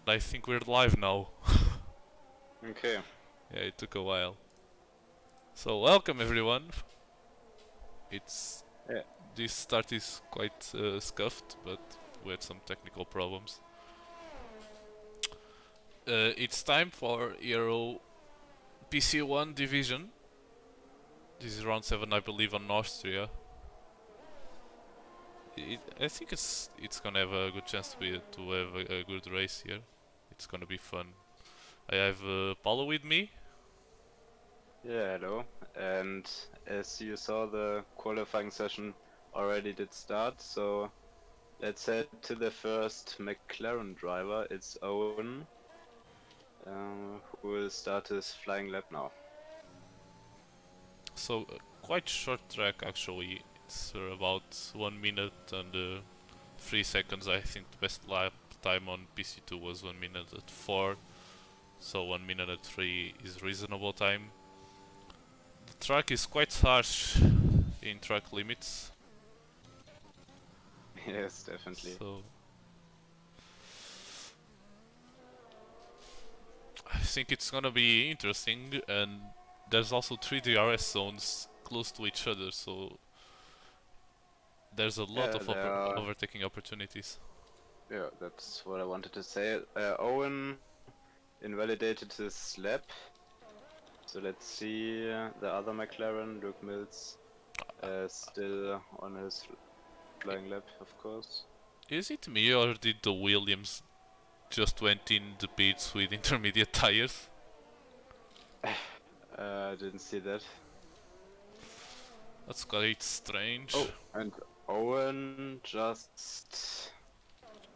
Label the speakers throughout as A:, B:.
A: I think we're live now.
B: Okay.
A: Yeah, it took a while. So welcome everyone. It's
B: Yeah.
A: This start is quite scuffed, but we had some technical problems. It's time for Ero Pc1 division. This is round 7, I believe, on Austria. I think it's gonna have a good chance to have a good race here. It's gonna be fun. I have Paolo with me.
B: Yeah, hello. And as you saw, the qualifying session already did start, so let's head to the first McLaren driver. It's Owen, who will start his flying lap now.
A: So quite short track actually. It's about 1 minute and 3 seconds. I think the best lap time on PC2 was 1 minute at 4. So 1 minute at 3 is reasonable time. The track is quite harsh in track limits.
B: Yes, definitely.
A: So I think it's gonna be interesting, and there's also 3 DRS zones close to each other, so there's a lot
B: Yeah,
A: of overtaking opportunities.
B: yeah, that's what I wanted to say. Owen invalidated his lap, so let's see the other McLaren, Luke Mills, still on his flying lap, of course.
A: Is it me or did the Williams just went in the pits with intermediate tires?
B: I didn't see that.
A: That's quite strange.
B: Oh, and Owen just...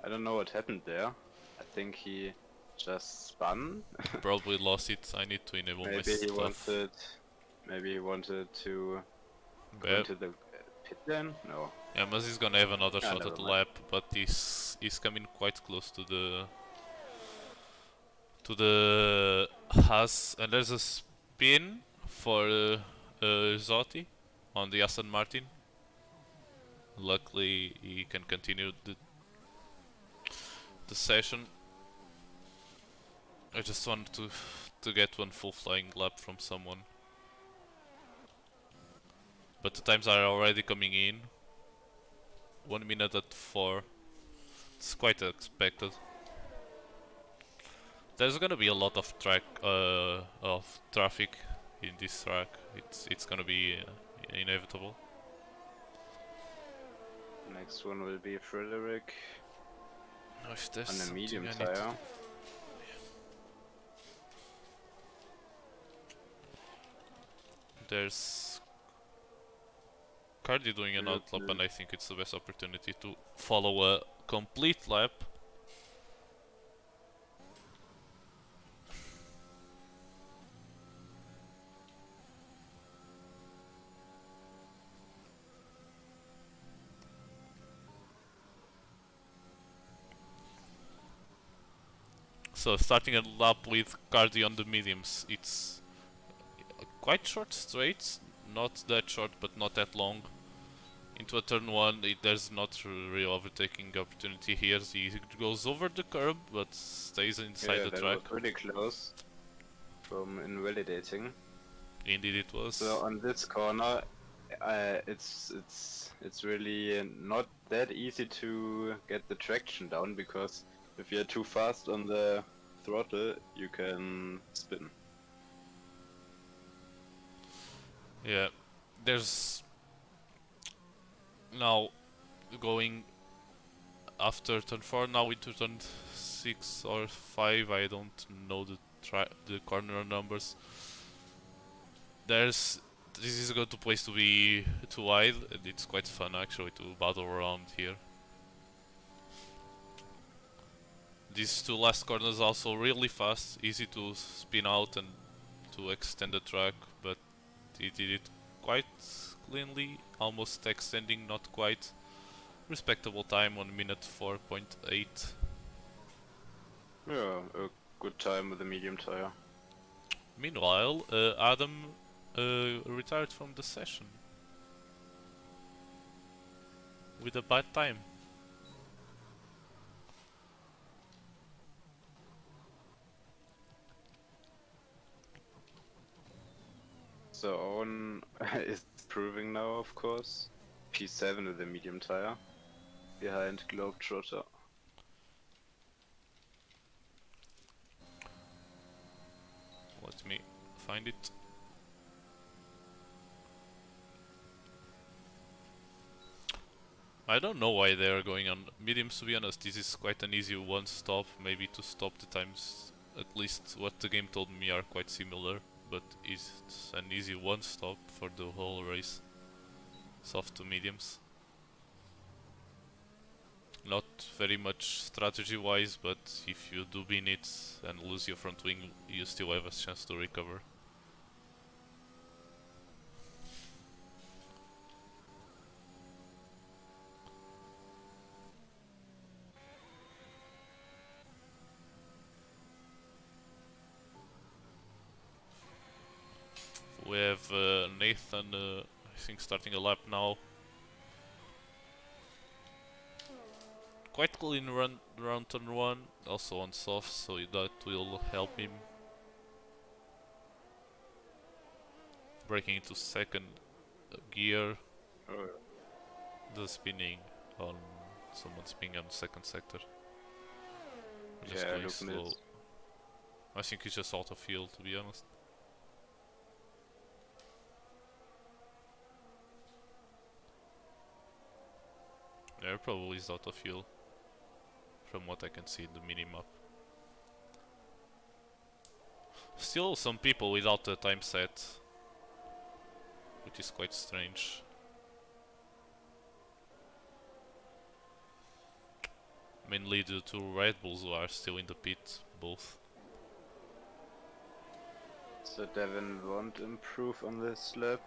B: I don't know what happened there. I think he just spun.
A: Probably lost it. I need to enable my stuff.
B: Maybe he wanted to go into the pit lane? No.
A: Yeah, Muzz is gonna have another
B: Ah,
A: shot
B: never
A: at the
B: mind.
A: lap, but he's coming quite close to the Haas, and there's a spin for Zotti on the Aston Martin. Luckily, he can continue the session. I just wanted to get one full flying lap from someone, but the times are already coming in. 1 minute at 4. It's quite expected. There's gonna be a lot of traffic in this track. It's gonna be inevitable.
B: Next one will be Frederick
A: Now if there's
B: on a
A: something
B: medium
A: I need
B: tire.
A: to... There's Cardi doing an outlap, and I think it's the best opportunity to follow a complete lap. So starting a lap with Cardi on the mediums, it's quite short straights, not that short but not that long. Into a turn 1, there's not real overtaking opportunity here. He goes over the curb but stays inside the
B: that
A: track.
B: was really close from invalidating.
A: Indeed it was.
B: So on this corner, it's really not that easy to get the traction down, because if you're too fast on the throttle, you can spin.
A: Yeah, there's now going after turn 4, now into turn 6 or 5, I don't know the corner numbers. This is a good place to be too wide, and it's quite fun actually to battle around here. These 2 last corners also really fast, easy to spin out and to extend the track, but he did it quite cleanly, almost extending, not quite. Respectable time, 1 minute 4.8.
B: Yeah, a good time with a medium tire.
A: Meanwhile, Adam retired from the session with a bad time.
B: our own is improving now, of course. P7 with a medium tire behind Globetrotter.
A: Let me find it. I don't know why they are going on mediums, to be honest. This is quite an easy one stop, maybe to stop the times. At least what the game told me are quite similar, but it's an easy one stop for the whole race. Soft to mediums. Not very much strategy wise, but if you do bin it and lose your front wing, you still have a chance to recover. We have Nathan, I think, starting a lap now. Quite clean run around turn 1, also on soft, so that will help him. Breaking into second gear. The spinning on someone spinning on second sector. Just going slow. I think he's just out of fuel, to be honest. Yeah, probably is out of fuel, from what I can see in the minimap. Still some people without a time set, which is quite strange. Mainly due to Red Bulls who are still in the pit, both.
B: So Devin won't improve on this lap.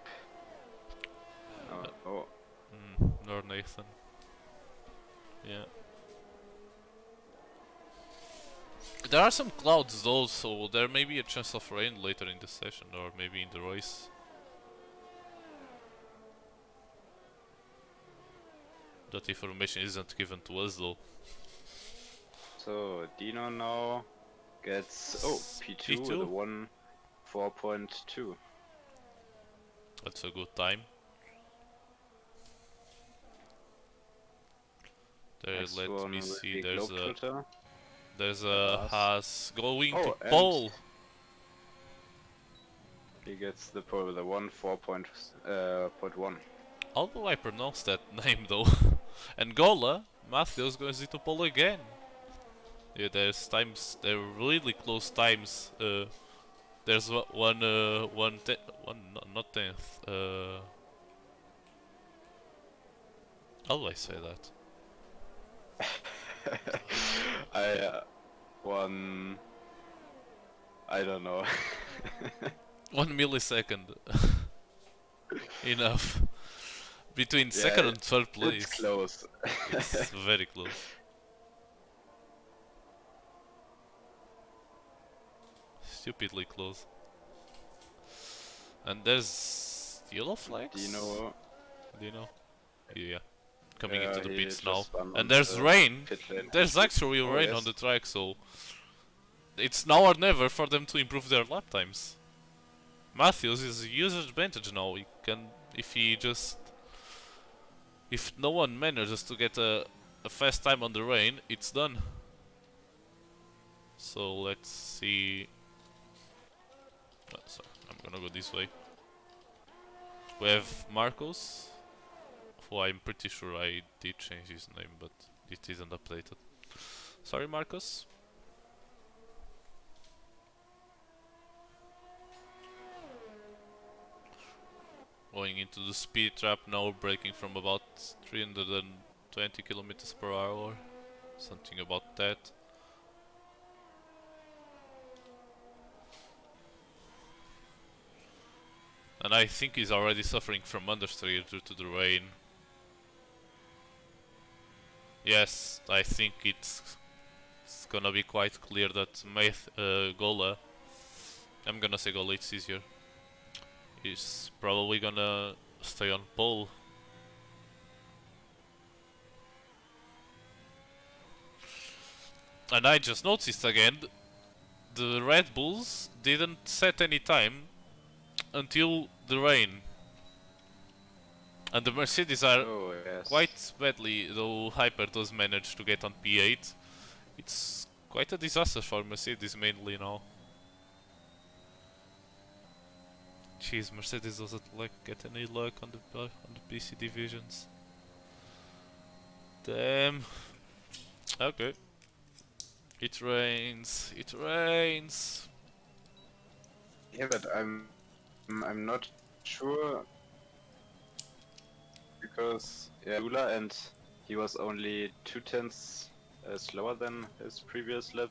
B: Oh.
A: Nor Nathan. Yeah. There are some clouds though, so there may be a chance of rain later in the session, or maybe in the race. That information isn't given to us though.
B: So Dino now gets P2 with a 1:4.2.
A: That's a good time. There, let me see. There's a Haas going to pole.
B: He gets the pole with a 1:4.1.
A: How do I pronounce that name though? Angola, Matthews goes into pole again. Yeah, there's times, there are really close times. There's not 10th. How do I say that?
B: I don't know.
A: 1 millisecond. Enough. Between second and third place.
B: It's close.
A: It's very close. Stupidly close. And there's yellow flags?
B: Do you know?
A: Yeah. Coming into the pits now. And there's rain. There's actually rain on the track, so it's now or never for them to improve their lap times. Matthews is a huge advantage now. He can, if no one manages to get a fast time on the rain, it's done. So let's see. Sorry, I'm gonna go this way. We have Marcos, who I'm pretty sure I did change his name, but it isn't updated. Sorry, Marcos. Going into the speed trap now, braking from about 320 kilometers per hour, something about that. And I think he's already suffering from understeer due to the rain. Yes, I think it's gonna be quite clear that Gola, I'm gonna say Gola, it's easier, is probably gonna stay on pole. And I just noticed again, the Red Bulls didn't set any time until the rain. And the Mercedes are
B: Oh yes.
A: quite badly, though Hyper does manage to get on P8. It's quite a disaster for Mercedes mainly now. Jeez, Mercedes doesn't get any luck on the PC divisions. Damn. Okay. It rains. It rains.
B: Yeah, but I'm not sure because yeah, Lula and he was only 2/10 slower than his previous lap.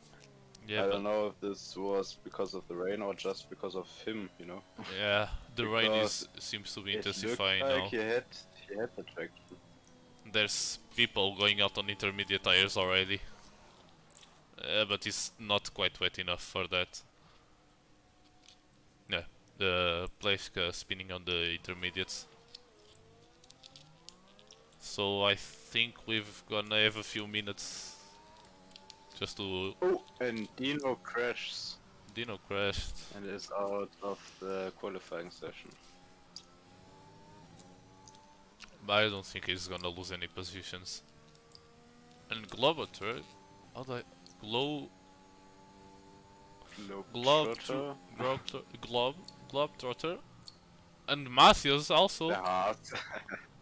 A: Yeah,
B: I
A: but
B: don't know if this was because of the rain or just because of him, you know.
A: yeah, the rain
B: Because
A: seems to be
B: it looked
A: intensifying
B: like
A: now.
B: he had the traction.
A: There's people going out on intermediate tires already. But it's not quite wet enough for that. Yeah, the Pleška spinning on the intermediates. So I think we've gonna have a few minutes just to...
B: Oh, and Dino crashes
A: Dino crashed.
B: and is out of the qualifying session.
A: But I don't think he's gonna lose any positions. And Globetrotter... How do I... Globetrotter. And Matthews also.
B: Yeah.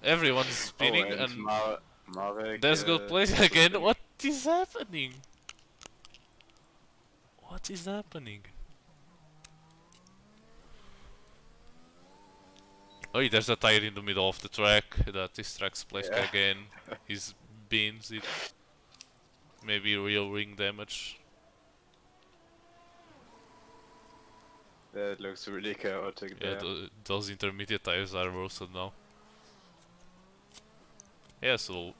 A: Everyone's spinning
B: oh,
A: and
B: Marek,
A: there's good place again. What is happening? What is happening? Oh, there's a tire in the middle of the track that distracts Pleška again. He's beans it. Maybe real ring damage.
B: That looks really chaotic there.
A: Yeah, those intermediate tires are roasted now. Yeah, so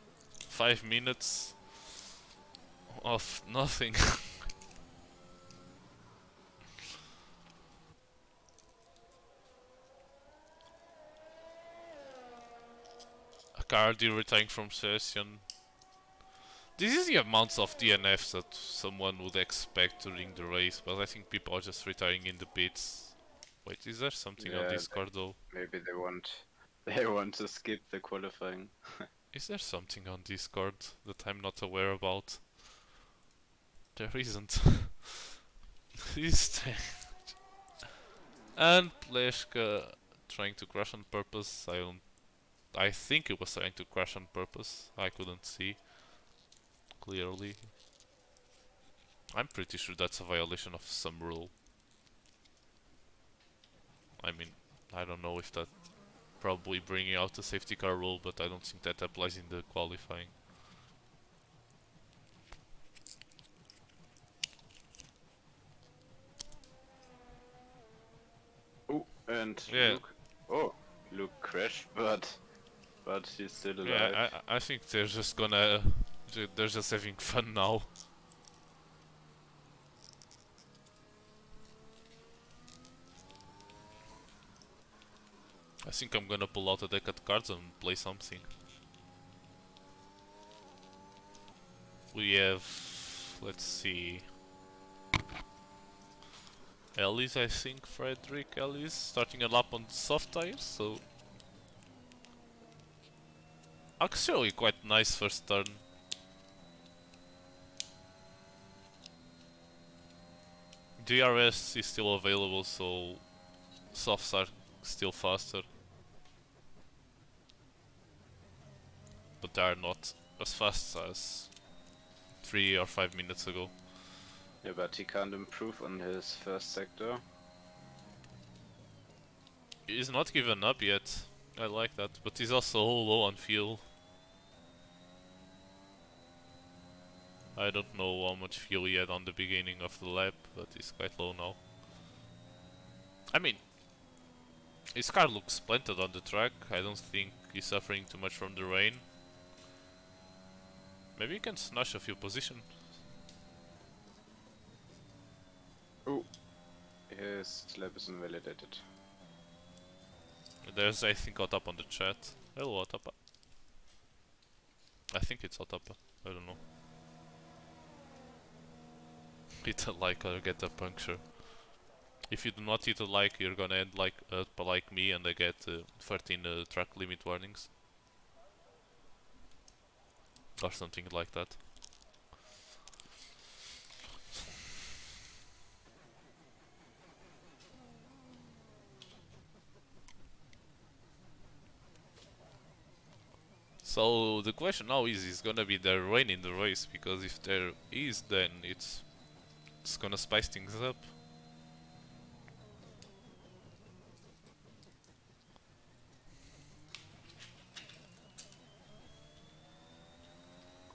A: 5 minutes of nothing. Cardi retiring from session. This is the amounts of DNFs that someone would expect during the race, but I think people are just retiring in the pits. Wait, is there something on Discord though?
B: Maybe they want to skip the qualifying.
A: Is there something on Discord that I'm not aware about? There isn't. And Pleška trying to crash on purpose. I think it was trying to crash on purpose. I couldn't see clearly. I'm pretty sure that's a violation of some rule. I mean, I don't know if that probably bringing out the safety car rule, but I don't think that applies in the qualifying.
B: Oh, and
A: Yeah.
B: Luke crashed, but he's still alive.
A: Yeah, I think they're just gonna, they're just having fun now. I think I'm gonna pull out a deck of cards and play something. We have, let's see, Ellis, I think, Frederick Ellis, starting a lap on soft tires, so actually quite nice first turn. DRS is still available, so softs are still faster. But they are not as fast as 3 or 5 minutes ago.
B: Yeah, but he can't improve on his first sector.
A: He's not given up yet. I like that, but he's also low on fuel. I don't know how much fuel he had on the beginning of the lap, but he's quite low now. I mean, his car looks planted on the track. I don't think he's suffering too much from the rain. Maybe he can snatch a few positions.
B: Oh, his lap is invalidated.
A: There's, I think, Otapa on the chat. Hello, Otapa. I think it's Otapa. I don't know. Hit a like or get a puncture. if you do not hit a like, you're gonna end like me, and I get 13 track limit warnings or something like that. So the question now is gonna be there rain in the race? Because if there is, then it's gonna spice things up.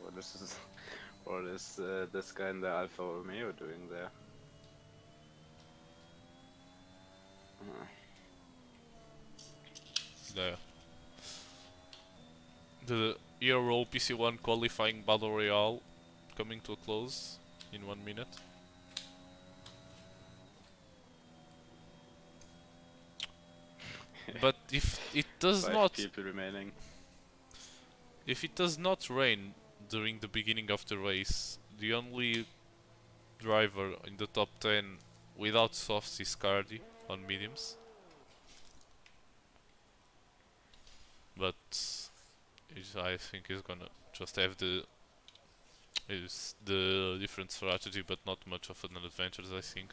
B: What is what is this guy in the Alfa Romeo doing there?
A: The Ero Pc1 qualifying battle royale coming to a close in 1 minute. But if it does
B: Five
A: not,
B: people remaining.
A: if it does not rain during the beginning of the race, the only driver in the top 10 without softs is Cardi on mediums. But I think he's gonna just have the different strategy, but not much of an advantage. I think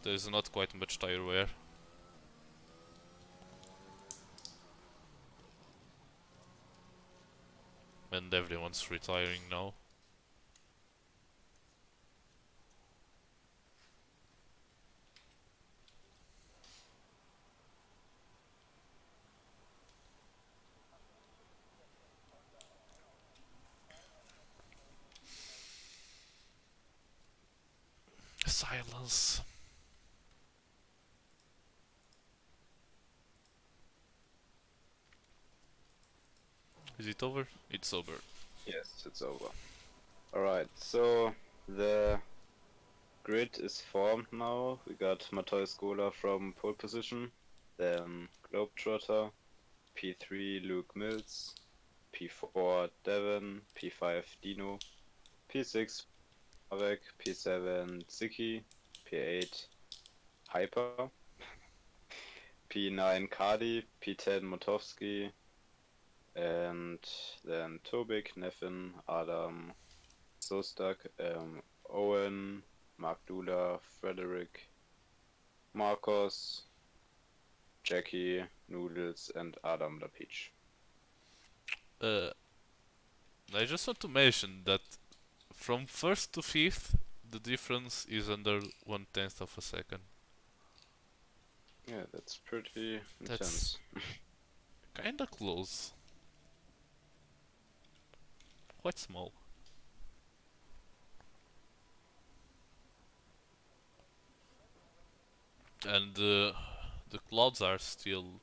A: there's not quite much tire wear. And everyone's retiring now. Silence. Is it over? It's over.
B: Yes, it's over. Alright, so the grid is formed now. We got Matthäus Gola from pole position, then Globetrotter, P3 Luke Mills, P4 Devon, P5 Dino, P6 Avek, P7 Ziki, P8 Hyper, P9 Cardi, P10 Motowski, and then Tobik, Neffin, Adam, Sostak, Owen, Mark Dula, Frederick, Marcos, Jackie, Noodles, and Adam the Peach.
A: I just want to mention that from first to fifth, the difference is under 1/10 of a second.
B: Yeah, that's pretty
A: That's
B: intense.
A: kinda close. Quite small. And the clouds are still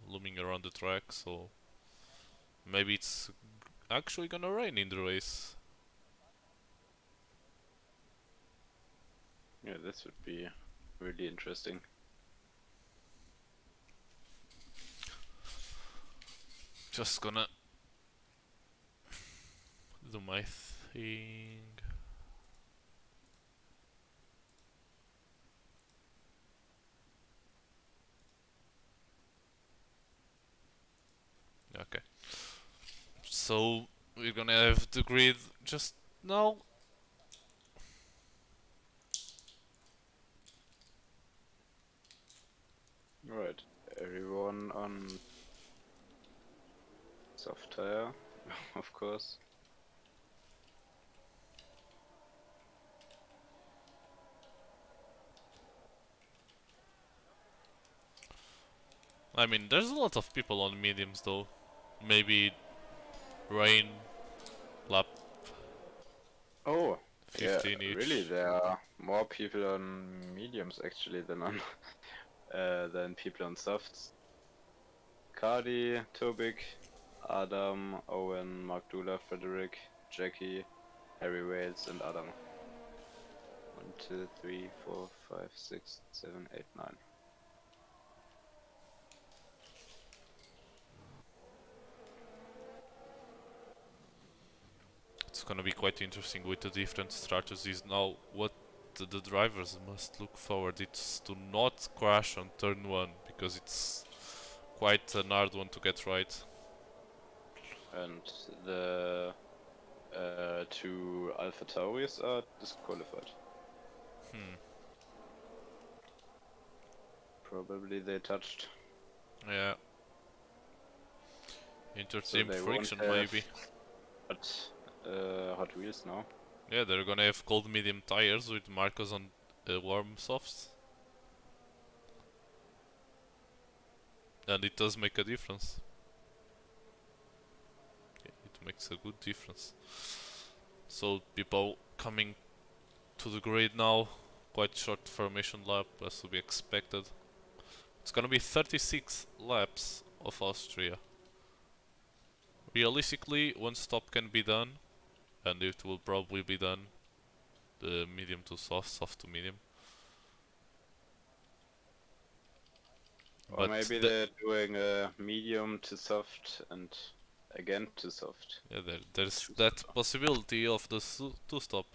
A: looming around the track, so maybe it's actually gonna rain in the race.
B: Yeah, this would be really interesting.
A: Just gonna do my thing. Okay. So we're gonna have the grid just now.
B: Right, everyone on soft tire, of course.
A: I mean, there's a lot of people on mediums though. Maybe rain lap
B: Oh, yeah,
A: 15 each.
B: really, there are more people on mediums actually than on than people on softs. Cardi, Tobik, Adam, Owen, Mark Dula, Frederick, Jackie, Harry Wales, and Adam. 1, 2, 3, 4, 5, 6, 7, 8, 9.
A: It's gonna be quite interesting with the different strategies now. What the drivers must look forward it's to not crash on turn 1 because it's quite an hard one to get right.
B: And the two Alpha Tauris are disqualified.
A: Hmm.
B: Probably they touched.
A: Yeah.
B: So
A: Inter-team
B: they
A: friction
B: won't have
A: maybe.
B: Hot Wheels now.
A: Yeah, they're gonna have cold medium tires with Marcos on warm softs. And it does make a difference. It makes a good difference. So people coming to the grid now, quite short formation lap as to be expected. It's gonna be 36 laps of Austria. Realistically, one stop can be done, and it will probably be done the medium to soft, soft to medium.
B: Or
A: But
B: maybe they're doing a medium to soft and again to soft.
A: yeah, there's that possibility of the two stop.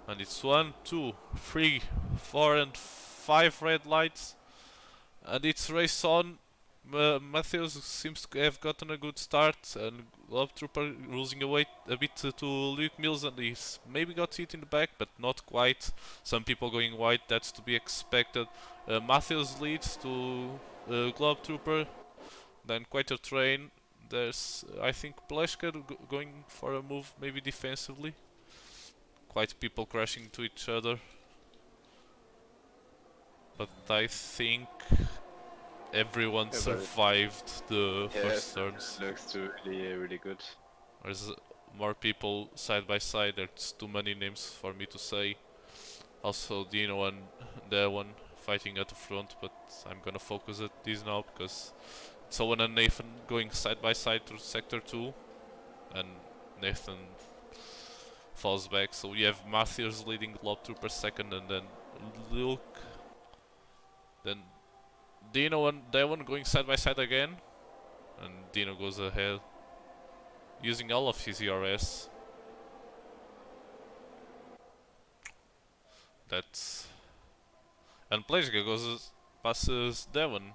A: And it's 1, 2, 3, 4 and 5 red lights. And it's race on. Matthews seems to have gotten a good start, and Globetrooper losing away a bit to Luke Mills, and he's maybe got hit in the back, but not quite. Some people going wide, that's to be expected. Matthews leads to Globetrooper, then quite a train. There's, I think, Pleshka going for a move, maybe defensively. Quite people crashing to each other. But I think everyone survived the first turns.
B: Looks really good.
A: There's more people side by side. There's too many names for me to say. Also Dino and the one fighting at the front, but I'm gonna focus at this now because it's Owen and Nathan going side by side through sector 2, and Nathan falls back. So we have Matthews leading Globetrooper second, and then Luke, then Dino and Devon going side by side again, and Dino goes ahead using all of his ERS. That's, and Plejka goes passes Devon.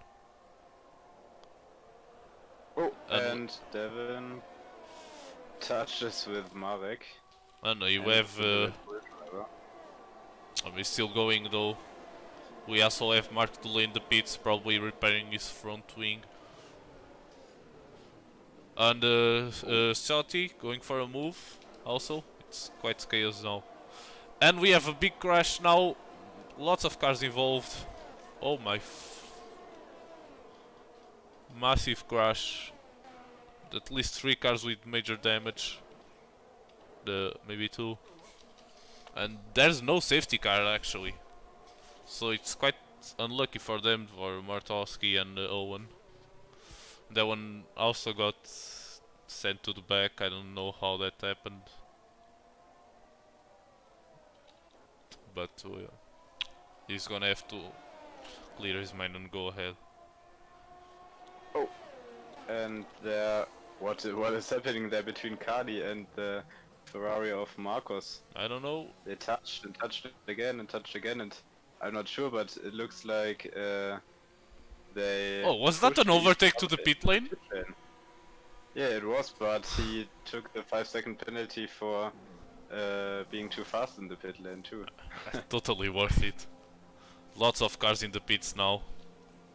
B: Oh, and Devon touches with Marek.
A: And you have we're still going though. We also have Mark Dulay in the pits, probably repairing his front wing. And Shotty going for a move also. It's quite chaos now. And we have a big crash now. Lots of cars involved. Oh my. Massive crash. At least 3 cars with major damage. Maybe 2. And there's no safety car actually. So it's quite unlucky for them, for Martowski and Owen. That one also got sent to the back. I don't know how that happened. But he's gonna have to clear his mind and go ahead.
B: Oh, and there, what is happening there between Cardi and the Ferrari of Marcos?
A: I don't know.
B: They touched and touched again and touched again, and I'm not sure, but it looks like they.
A: Oh, was that an overtake to the pit lane?
B: Yeah, it was, but he took the 5-second penalty for being too fast in the pit lane too.
A: Totally worth it. Lots of cars in the pits now.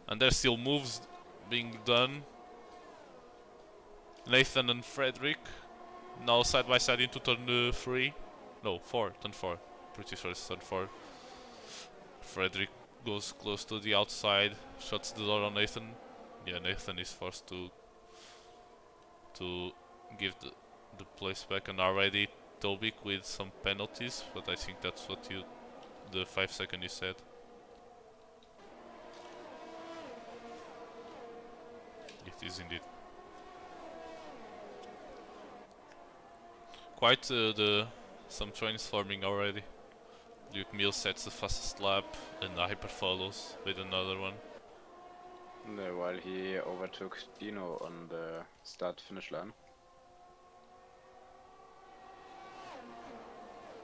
A: And there's still moves being done. Nathan and Frederick now side by side into turn 3. No, 4, turn 4. Pretty sure it's turn 4. Frederick goes close to the outside, shuts the door on Nathan. Yeah, Nathan is forced to give the place back, and already Tobik with some penalties, but I think that's what the 5 second you said. It is indeed. Quite some trains forming already. Luke Mills sets the fastest lap and Hyper follows with another one.
B: No, while he overtook Dino on the start-finish line.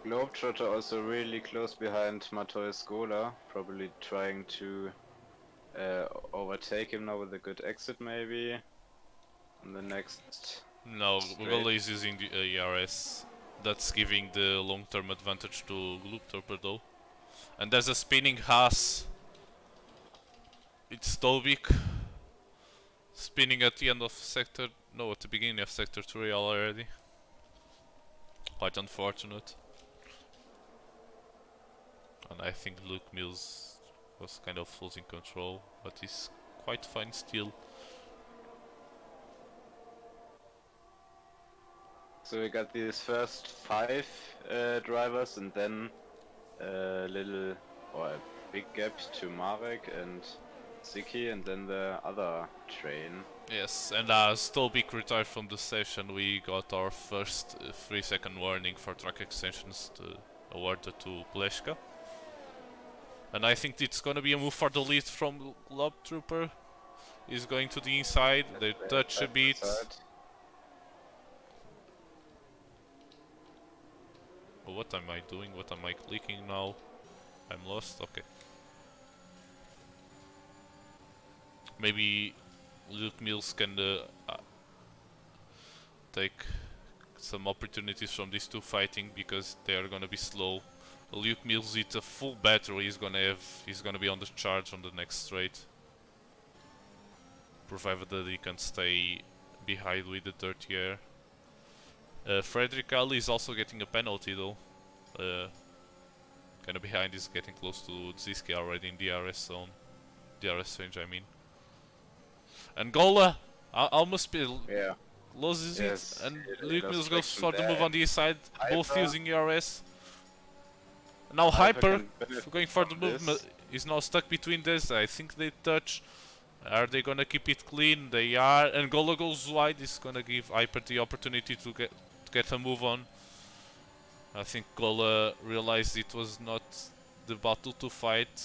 B: Globetrotter also really close behind Matoy Scola, probably trying to overtake him now with a good exit maybe on the next
A: No,
B: straight.
A: Google is using the ERS. That's giving the long-term advantage to Globetrotter though. And there's a spinning Haas. It's Tobik spinning at the end of sector. No, at the beginning of sector 3 already. Quite unfortunate. And I think Luke Mills was kind of losing control, but he's quite fine still.
B: So we got these first 5 drivers and then a little or a big gap to Marek and Ziki and then the other train.
A: Yes, and as Stolbik retired from the session, we got our first 3-second warning for track extensions awarded to Pleška. And I think it's gonna be a move for the lead from Globetrooper. He's going to the inside, they touch a bit. Oh, what am I doing? What am I clicking now? I'm lost, okay. Maybe Luke Mills can take some opportunities from these two fighting because they are gonna be slow. Luke Mills with a full battery he's gonna be on the charge on the next straight. Provided that he can stay behind with the dirty air. Frederick Ali is also getting a penalty though. Kinda behind is getting close to Ziski already in the RS zone. The RS range I mean. Angola almost loses it, and Luke Mills goes for the move on the inside, both using ERS. Now Hyper going for the move is now stuck between this. I think they touch. Are they gonna keep it clean? They are. Angola goes wide. It's gonna give Hyper the opportunity to get a move on. I think Gola realized it was not the battle to fight.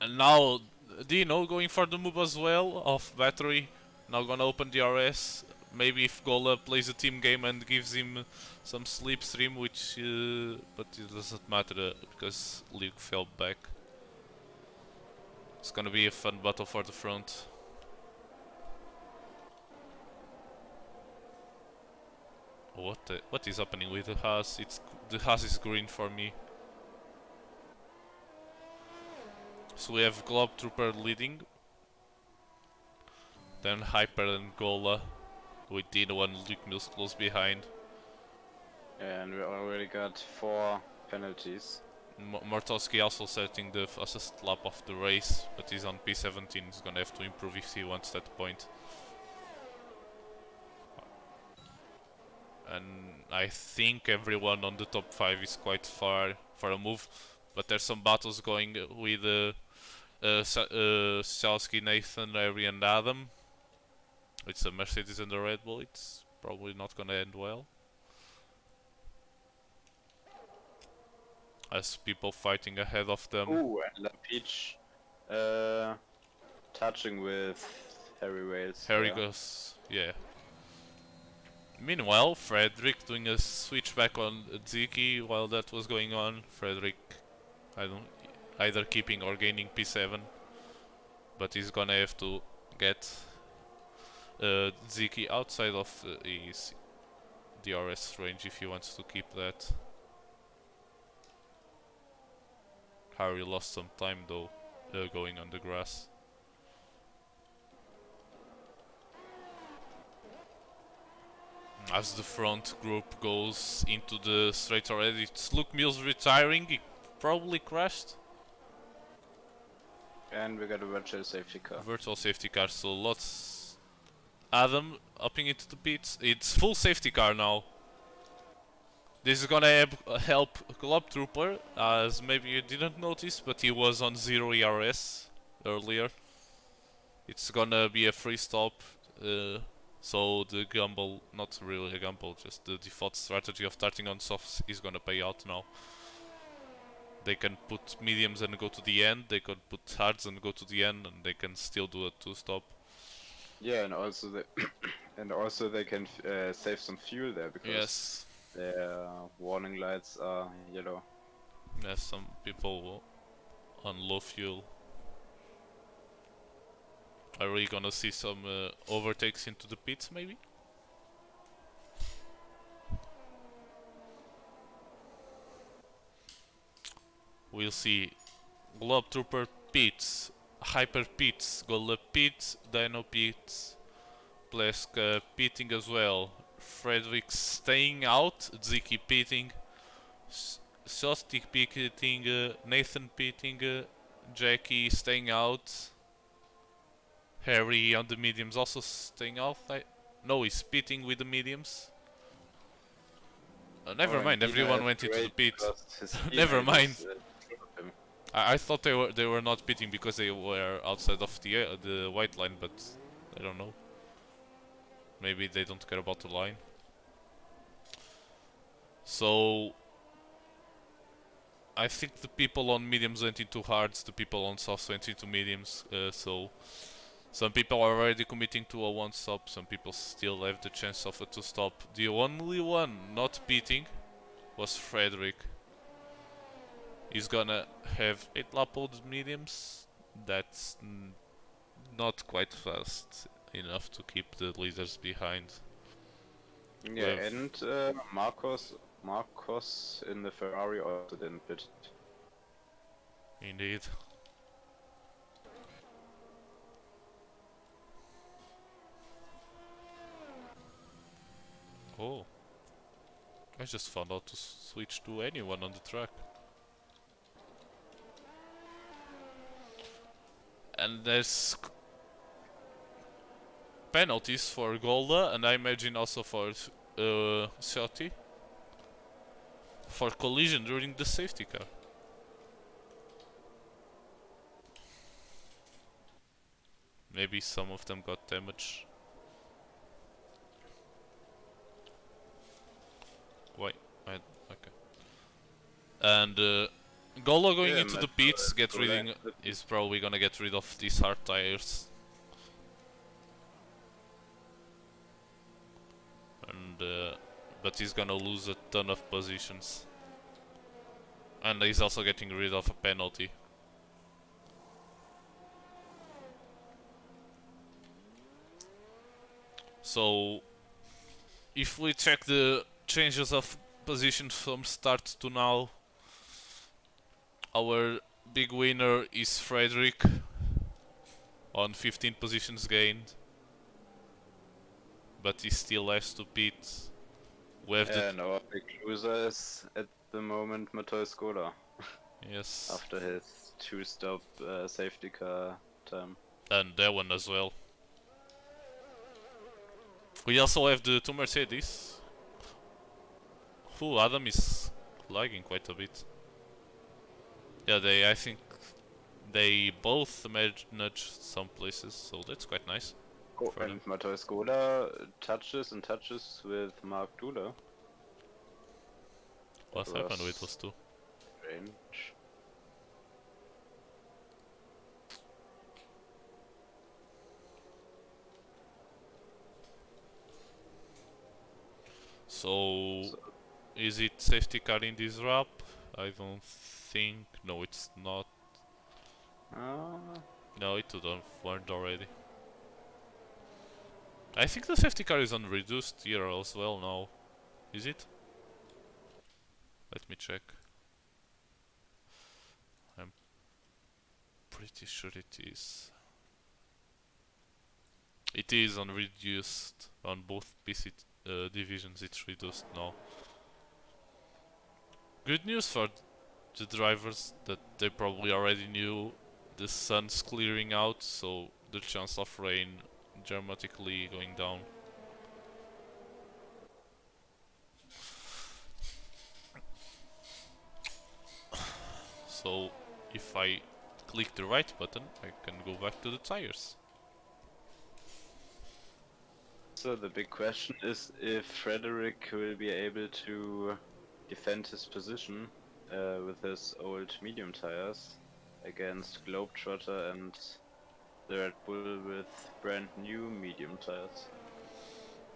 A: And now Dino going for the move as well, off battery. Now gonna open the RS. Maybe if Gola plays a team game and gives him some slipstream, which but it doesn't matter because Luke fell back. It's gonna be a fun battle for the front. What is happening with the Haas? The Haas is green for me. So we have Globetrooper leading, then Hyper and Gola with Dino and Luke Mills close behind.
B: And we already got 4 penalties.
A: Mortowski also setting the fastest lap of the race, but he's on P17, he's gonna have to improve if he wants that point. And I think everyone on the top 5 is quite far for a move, but there's some battles going with Salski, Nathan, Larry and Adam. It's a Mercedes and a Red Bull, it's probably not gonna end well. As people fighting ahead of them.
B: Ooh, and La Peach touching with Harry Wales.
A: Harry goes, yeah. Meanwhile, Frederick doing a switchback on Ziki while that was going on. Frederick, either keeping or gaining P7, but he's gonna have to get Ziki outside of his DRS range if he wants to keep that. Harry lost some time though, going on the grass. As the front group goes into the straight already, it's Luke Mills retiring, he probably crashed.
B: And we got a virtual safety car.
A: Virtual safety car, so lots. Adam upping into the pits, it's full safety car now. This is gonna help Globetrooper, as maybe you didn't notice, but he was on 0 ERS earlier. It's gonna be a free stop, so the gamble, not really a gamble, just the default strategy of starting on softs is gonna pay out now. They can put mediums and go to the end, they could put hards and go to the end, and they can still do a 2-stop.
B: Yeah, and also they can save some fuel there because Their warning lights are yellow.
A: Yeah, some people on low fuel. Are we gonna see some overtakes into the pits maybe? We'll see. Globetrooper pits, Hyper pits, Golda pits, Dino pits, Pleska pitting as well, Frederick staying out, Ziki pitting, Sostik pitting, Nathan pitting, Jackie staying out, Harry on the mediums also staying out. No, he's pitting with the mediums. Never
B: Oh, and
A: mind,
B: Dina
A: everyone
B: is
A: went into the
B: great
A: pit.
B: because his
A: Never
B: teammate
A: mind.
B: is in front of him.
A: I thought they were not pitting because they were outside of the white line, but I don't know. Maybe they don't care about the line. So I think the people on mediums went into hards, the people on softs went into mediums. So some people are already committing to a one stop, some people still have the chance of a two stop. The only one not pitting was Frederick. He's gonna have 8 lap old mediums. That's not quite fast enough to keep the leaders behind.
B: Yeah, and Marcos in the Ferrari also didn't pit.
A: Indeed. Oh. I just found out to switch to anyone on the track. And there's penalties for Golda, and I imagine also for Scioti, for collision during the safety car. Maybe some of them got damage. Why? Okay. And Golda going into the pits, is probably gonna get rid of these hard tires. And but he's gonna lose a ton of positions. And he's also getting rid of a penalty. So if we check the changes of position from start to now, our big winner is Frederick on 15 positions gained, but he still has to pit. We have
B: and our big loser is at the moment Matej Skoda.
A: Yes.
B: After his 2-stop safety car time.
A: And that one as well. We also have the 2 Mercedes. Adam is lagging quite a bit. Yeah, I think they both managed some places, so that's quite nice.
B: Oh, and Matej Skoda touches with Mark Dula.
A: What happened with those two?
B: Strange.
A: So, is it safety car in this wrap? I don't think. No, it's not. No, it would have warned already. I think the safety car is on reduced gear as well now. Is it? Let me check. I'm pretty sure it is. It is on reduced on both PC divisions. It's reduced now. Good news for the drivers that they probably already knew the sun's clearing out, so the chance of rain dramatically going down. So if I click the right button, I can go back to the tires.
B: So the big question is if Frederick will be able to defend his position with his old medium tires against Globetrotter and the Red Bull with brand new medium tires.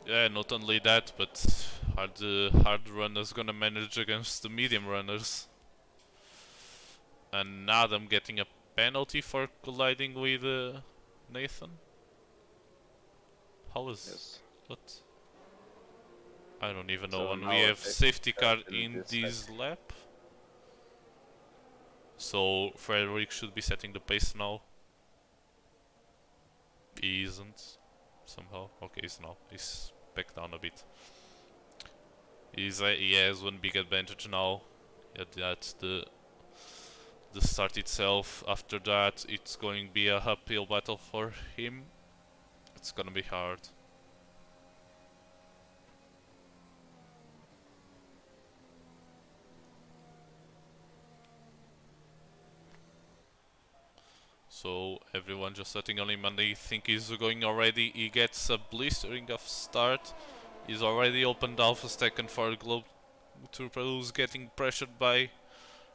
A: Yeah, not only that, but are the hard runners gonna manage against the medium runners? And now I'm getting a penalty for colliding with Nathan. How is
B: Yes.
A: what? I don't even know.
B: So
A: And we
B: now
A: have
B: they
A: safety car
B: in
A: in
B: this
A: this lap. So Frederick should be setting the pace now. He isn't somehow. Okay, he's now. He's back down a bit. He has one big advantage now. Yeah, that's the start itself. After that, it's going to be a uphill battle for him. It's gonna be hard. So everyone just setting on him, and they think he's going already. He gets a blistering of start. He's already opened Alpha second for Globe Trooper, who's getting pressured by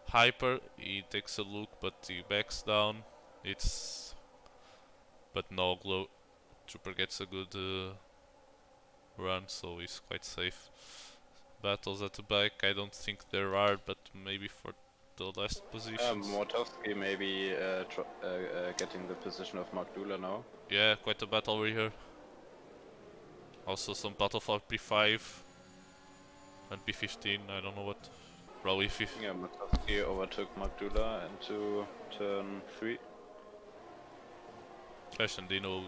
A: Hyper. He takes a look, but he backs down. But no, Globe Trooper gets a good run, so he's quite safe. Battles at the back, I don't think there are, but maybe for the last positions.
B: Motowski maybe getting the position of Magdula now.
A: Yeah, quite a battle over here. Also some battle for P5 and P15, I don't know what. Probably 15.
B: Yeah, Motowski overtook Magdula into turn 3.
A: Fashion Dino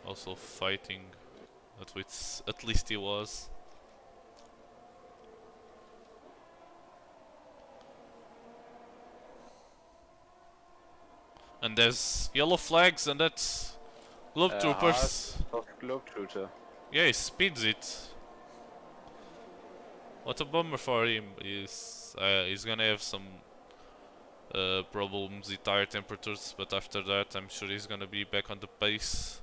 A: also fighting, at least he was. And there's yellow flags, and that's Globe Troopers.
B: Globetrotter.
A: Yeah, he speeds it. What a bummer for him. He's gonna have some problems with tire temperatures, but after that I'm sure he's gonna be back on the pace.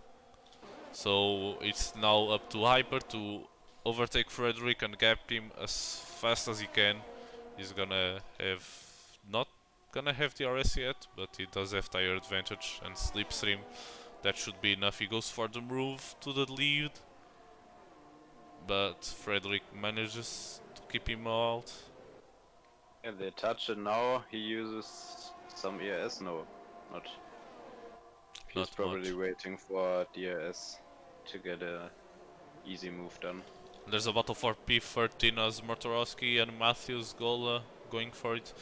A: So it's now up to Hyper to overtake Frederick and gap him as fast as he can. He's not gonna have DRS yet, but he does have tire advantage and slipstream. That should be enough. He goes for the move to the lead, but Frederick manages to keep him out.
B: Yeah, they touch it now. He uses some ERS. No, not. He's
A: Not
B: probably
A: much.
B: waiting for DRS to get a easy move done.
A: There's a battle for P13 as Martorowski and Matthews Gola going for it.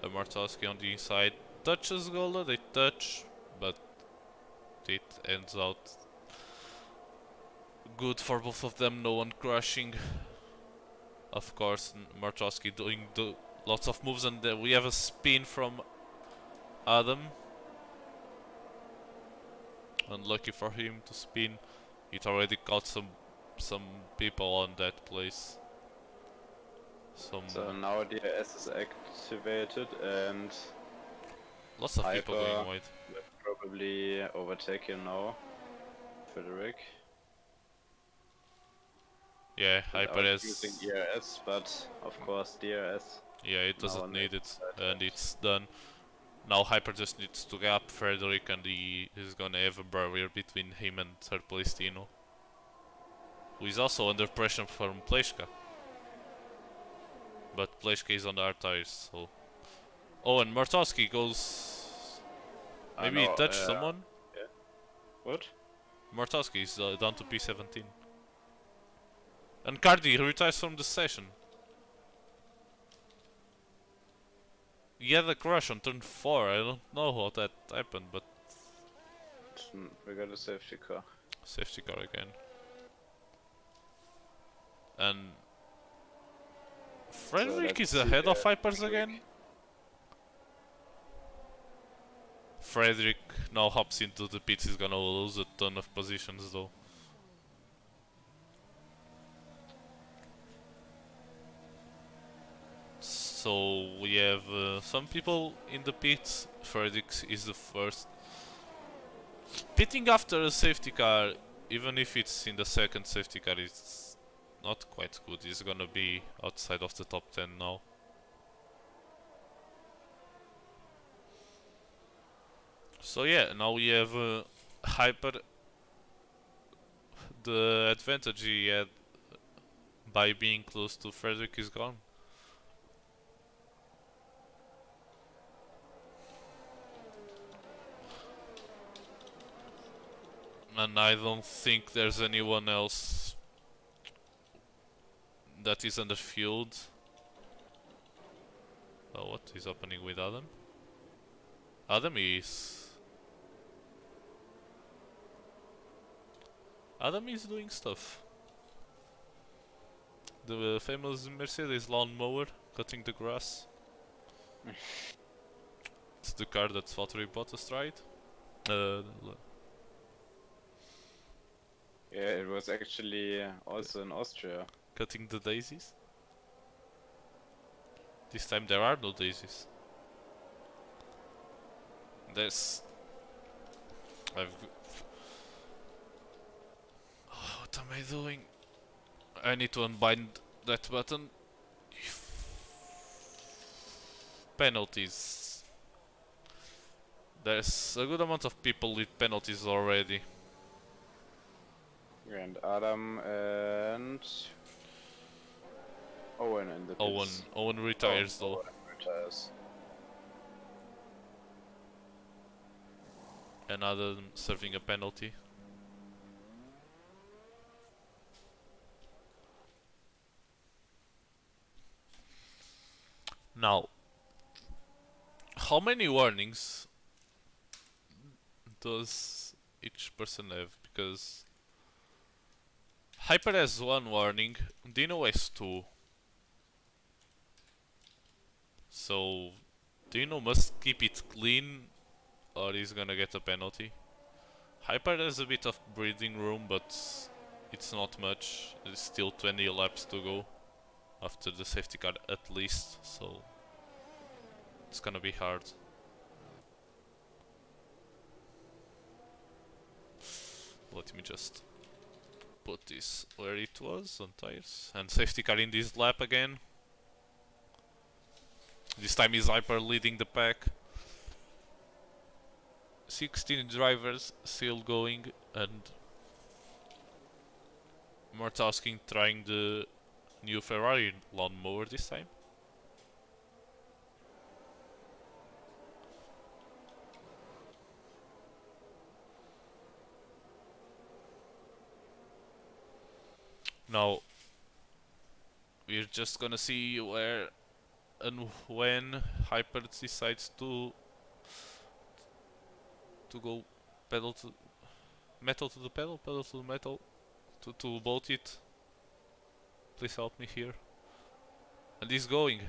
A: Martorowski on the inside touches Gola, they touch, but it ends out good for both of them, no one crashing. Of course, Martorowski doing lots of moves, and we have a spin from Adam. Unlucky for him to spin. It already caught some people on that place.
B: So now DRS is activated and
A: Lots of people going wide.
B: will probably overtake him now, Frederick.
A: Yeah, Hyper has.
B: Using ERS, but of course DRS.
A: Yeah, it doesn't need it, and it's done. Now Hyper just needs to gap Frederick, and he is gonna have a barrier between him and third place Dino, who is also under pressure from Pleška. But Pleška is on the hard tires, so. Oh, and Martowski goes. Maybe he touched someone?
B: Yeah. What?
A: Martowski is down to P17. And Cardi retires from the session. He had a crash on turn 4, I don't know how that happened, but.
B: We got a safety car.
A: Safety car again. And. Frederick is ahead of Vipers again? Frederick now hops into the pits, he's gonna lose a ton of positions though. So we have some people in the pits. Frederick is the first. Pitting after a safety car, even if it's in the second safety car, it's not quite good. He's gonna be outside of the top 10 now. So yeah, now we have Hyper the advantage he had by being close to Frederick is gone. And I don't think there's anyone else that is underfueled. Oh, what is happening with Adam? Adam is doing stuff. The famous Mercedes lawnmower cutting the grass. It's the car that Valtteri Bottas tried.
B: Yeah, it was actually also in Austria.
A: Cutting the daisies. This time there are no daisies. There's... Oh, what am I doing? I need to unbind that button. Penalties. There's a good amount of people with penalties already.
B: And Adam and Owen in the pits.
A: Owen retires though.
B: Owen retires.
A: And Adam serving a penalty. Now, how many warnings does each person have? Because Hyper has 1 warning, Dino has 2. So Dino must keep it clean or he's gonna get a penalty. Hyper has a bit of breathing room, but it's not much. There's still 20 laps to go after the safety car at least, so it's gonna be hard. Let me just put this where it was on tires. And safety car in this lap again. This time is Hyper leading the pack. 16 drivers still going, and Martowski trying the new Ferrari lawnmower this time. Now we're just gonna see where and when Hyper decides to go pedal to metal to the pedal, pedal to the metal, to bolt it. Please help me here. And he's going.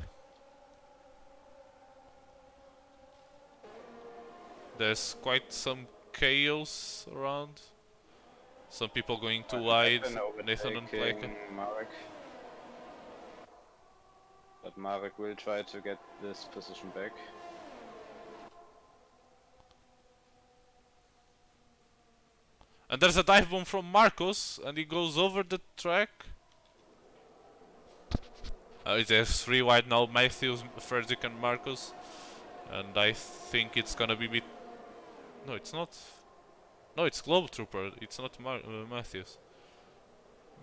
A: There's quite some chaos around. Some people going too wide. Nathan and Blake.
B: Marek. But Marek will try to get this position back.
A: And there's a dive bomb from Marcos, and he goes over the track. There's 3 wide now, Matthews, Frederick and Marcos. And I think it's gonna be no, it's not. No, it's Globe Trooper, it's not Matthews.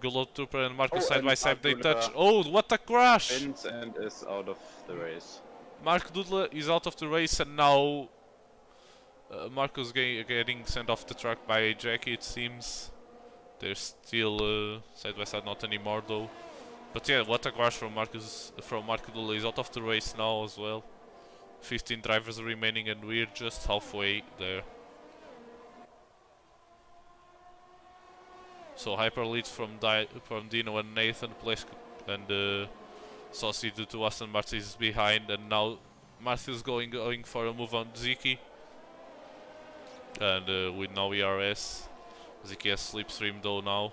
A: Globe Trooper and Marcos side by side, they touch. Oh, what a crash!
B: Wins and is out of the race.
A: Mark Dudler is out of the race, and now Marcos getting sent off the track by Jackie, it seems. They're still side by side, not anymore though. But yeah, what a crash from Mark Dudler. He's out of the race now as well. 15 drivers remaining, and we're just halfway there. So Hyper leads from Dino and Nathan, Plesk and Saucy due to Aston Martin is behind, and now Matthews going for a move on Ziki. And with now ERS, Ziki has slipstream though now.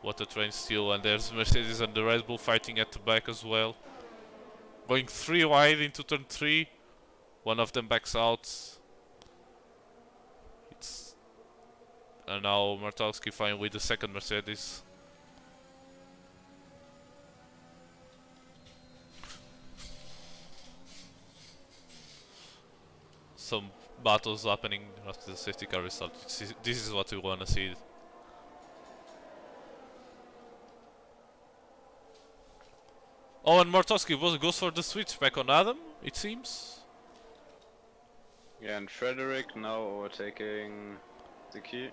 A: What a train steal, and there's Mercedes and the Red Bull fighting at the back as well. Going 3 wide into turn 3, one of them backs out. And now Martowski fine with the second Mercedes. Some battles happening after the safety car restart. This is what we wanna see. Oh, and Martowski goes for the switch back on Adam, it seems.
B: Yeah, and Frederick now overtaking the key.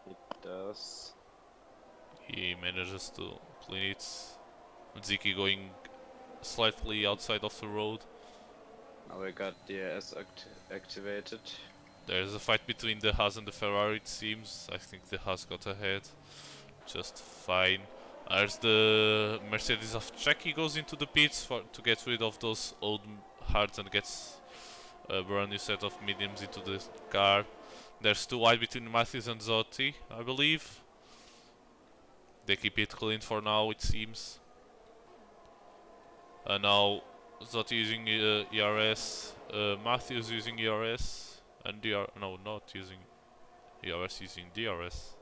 B: He does.
A: He manages to clean it. Ziki going slightly outside of the road.
B: Now we got DRS activated.
A: There's a fight between the Haas and the Ferrari, it seems. I think the Haas got ahead. Just fine. There's the Mercedes of Czech. Goes into the pits to get rid of those old hards and gets a brand new set of mediums into the car. There's too wide between Matthews and Zotti, I believe. They keep it clean for now, it seems. And now Zotti using ERS, Matthews using ERS, and no, not using ERS, using DRS.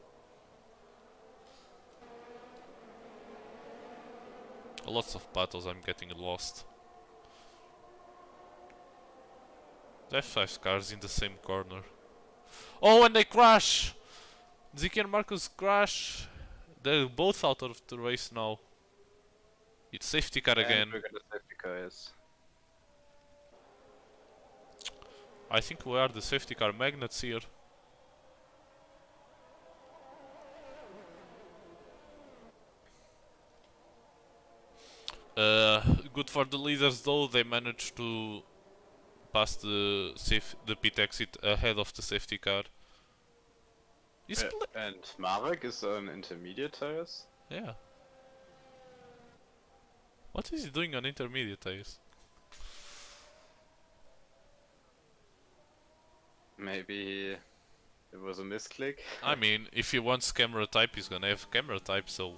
A: Lots of battles, I'm getting lost. There are 5 cars in the same corner. Oh, and they crash! Ziki and Marcus crash. They're both out of the race now. It's safety car again.
B: And we got a safety car, yes.
A: I think we are the safety car magnets here. Good for the leaders though, they managed to pass the pit exit ahead of the safety car.
B: And Marek is on intermediate tires?
A: Yeah. What is he doing on intermediate tires?
B: Maybe it was a misclick.
A: I mean, if he wants camera type, he's gonna have camera type, so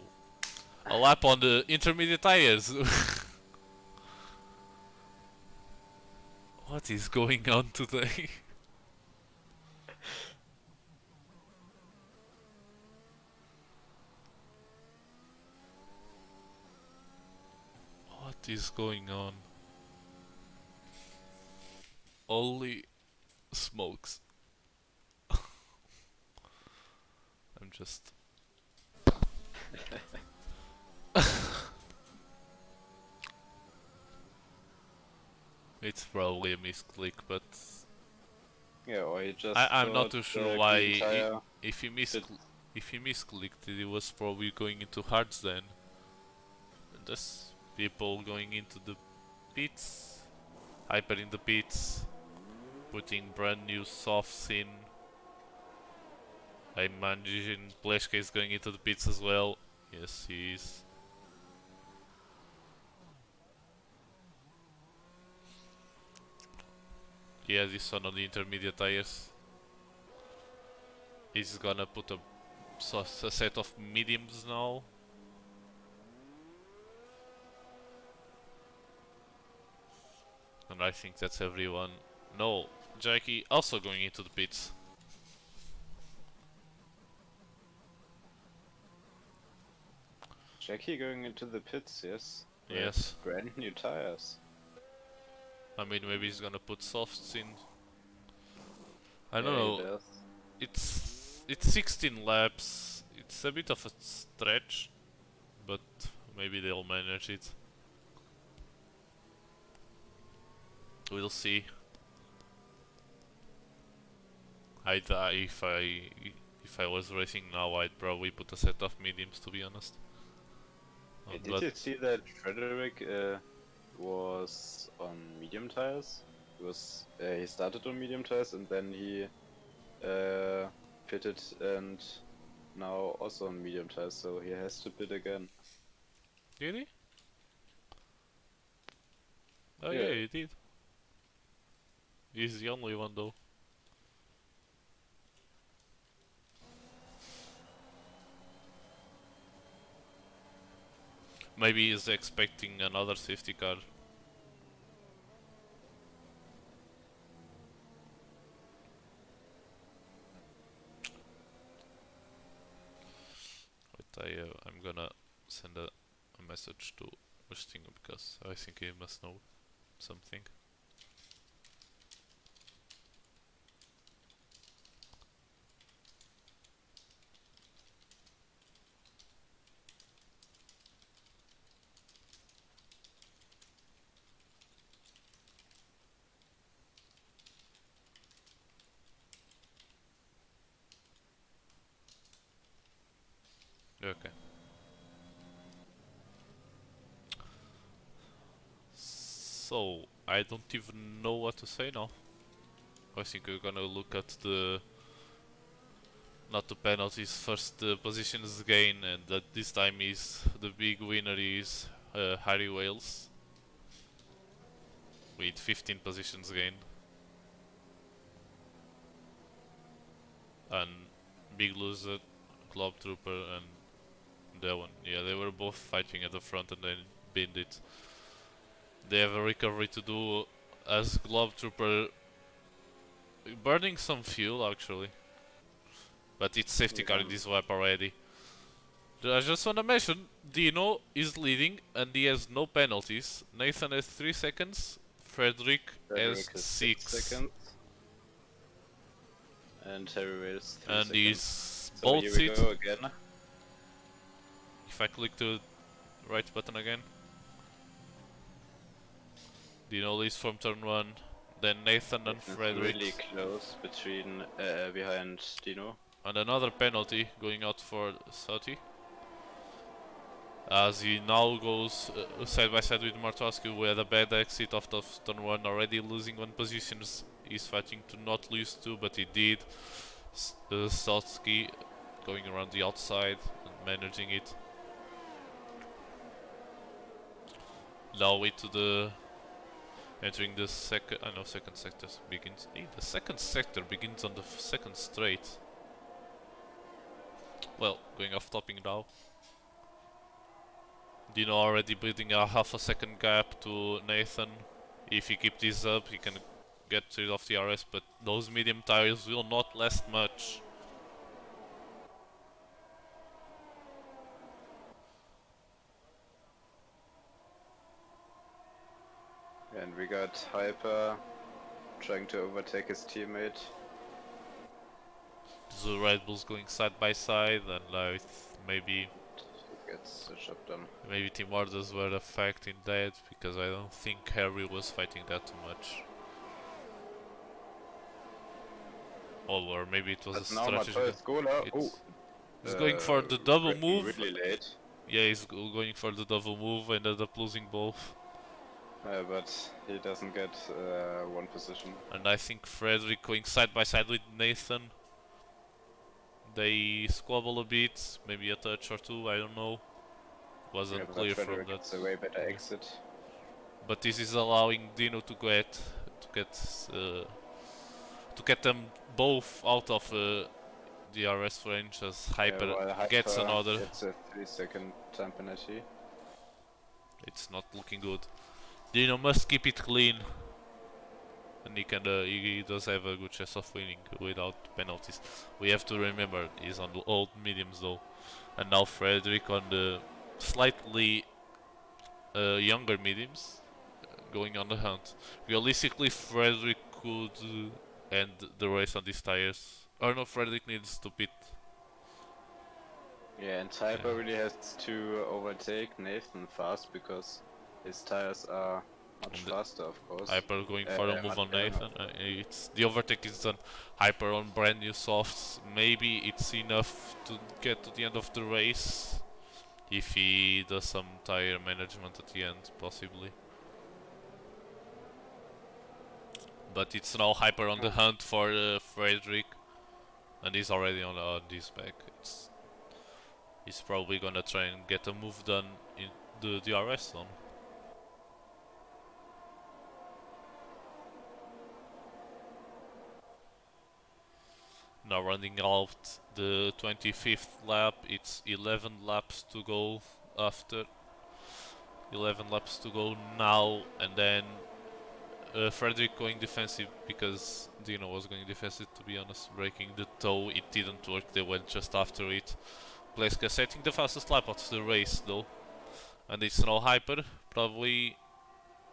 A: a lap on the intermediate tires. What is going on today? What is going on? Holy smokes. I'm just... It's probably a misclick, but...
B: Yeah, or he just
A: I'm not too sure why... If he
B: It-
A: misclicked, it was probably going into hards then. And just people going into the pits. Hyper in the pits. Putting brand new softs in. I imagine Pleshka is going into the pits as well. Yes, he is. Yeah, this one on the intermediate tires. He's gonna put a set of mediums now. And I think that's everyone. No, Jackie also going into the pits.
B: Jackie going into the pits, yes.
A: Yes.
B: With brand new tires.
A: I mean, maybe he's gonna put softs in. I don't
B: Yeah, he
A: know.
B: does.
A: It's 16 laps. It's a bit of a stretch, but maybe they'll manage it. We'll see. If I was racing now, I'd probably put a set of mediums, to be honest.
B: Hey, did you see that Frederick was on medium tires? He started on medium tires and then he pitted and now also on medium tires, so he has to pit again.
A: Did he? Oh
B: Yeah.
A: yeah, he did. He's the only one though. Maybe he's expecting another safety car. Wait, I'm gonna send a message to Ustingo because I think he must know something. So, I don't even know what to say now. I think we're gonna look at the... not the penalties, first the positions gain, and that this time is the big winner is Harry Wales with 15 positions gain. And big loser, Club Trooper and that one. Yeah, they were both fighting at the front and then binned it. They have a recovery to do as Globe Trooper burning some fuel actually. But it's safety car in this lap already. I just want to mention, Dino is leading and he has no penalties. Nathan has 3 seconds, Frederick has 6
B: seconds. And Harry Wales 3
A: and
B: seconds.
A: he's
B: So
A: bolt
B: here we
A: seat.
B: go again.
A: If I click the right button again. Dino leads from turn 1, then Nathan and Frederick.
B: Really close between behind Dino.
A: And another penalty going out for Sati. As he now goes side by side with Martowski, who had a bad exit after turn 1, already losing 1 position. He's fighting to not lose 2, but he did. Satoshi going around the outside and managing it. Now wait to the... entering the second... I know second sector begins... Hey, the second sector begins on the second straight. Well, going off topping now. Dino already building a half a second gap to Nathan. If he keeps this up, he can get rid of the RS, but those medium tires will not last much.
B: And we got Hyper trying to overtake his teammate.
A: The Red Bulls going side by side, and maybe
B: Gets the job done.
A: maybe team orders were affecting that, because I don't think Harry was fighting that too much. Oh, or maybe it was
B: That's
A: a
B: now my
A: strategy.
B: first goal.
A: He's going for the double move.
B: Really late.
A: Yeah, he's going for the double move, ended up losing both.
B: But he doesn't get 1 position.
A: And I think Frederick going side by side with Nathan. They squabble a bit, maybe a touch or 2, I don't know. Wasn't clear from that.
B: It's a way better exit.
A: But this is allowing Dino to get them both out of the RS range, as Hyper gets another.
B: It's a 3-second time penalty.
A: It's not looking good. Dino must keep it clean, and he does have a good chance of winning without penalties. We have to remember he's on the old mediums though, and now Frederick on the slightly younger mediums, going on the hunt. Realistically, Frederick could end the race on these tires. Or no, Frederick needs to pit.
B: Yeah, and Hyper really has to overtake Nathan fast because his tires are much faster, of course.
A: Hyper going for a move on Nathan. The overtake is done. Hyper on brand new softs. Maybe it's enough to get to the end of the race. If he does some tire management at the end, possibly. But it's now Hyper on the hunt for Frederick. And he's already on this back. He's probably gonna try and get a move done in the DRS zone. Now running out the 25th lap, it's 11 laps to go after. 11 laps to go now, and then Frederick going defensive because Dino was going defensive, to be honest, breaking the toe. It didn't work, they went just after it. Pleska setting the fastest lap of the race though. And it's now Hyper, probably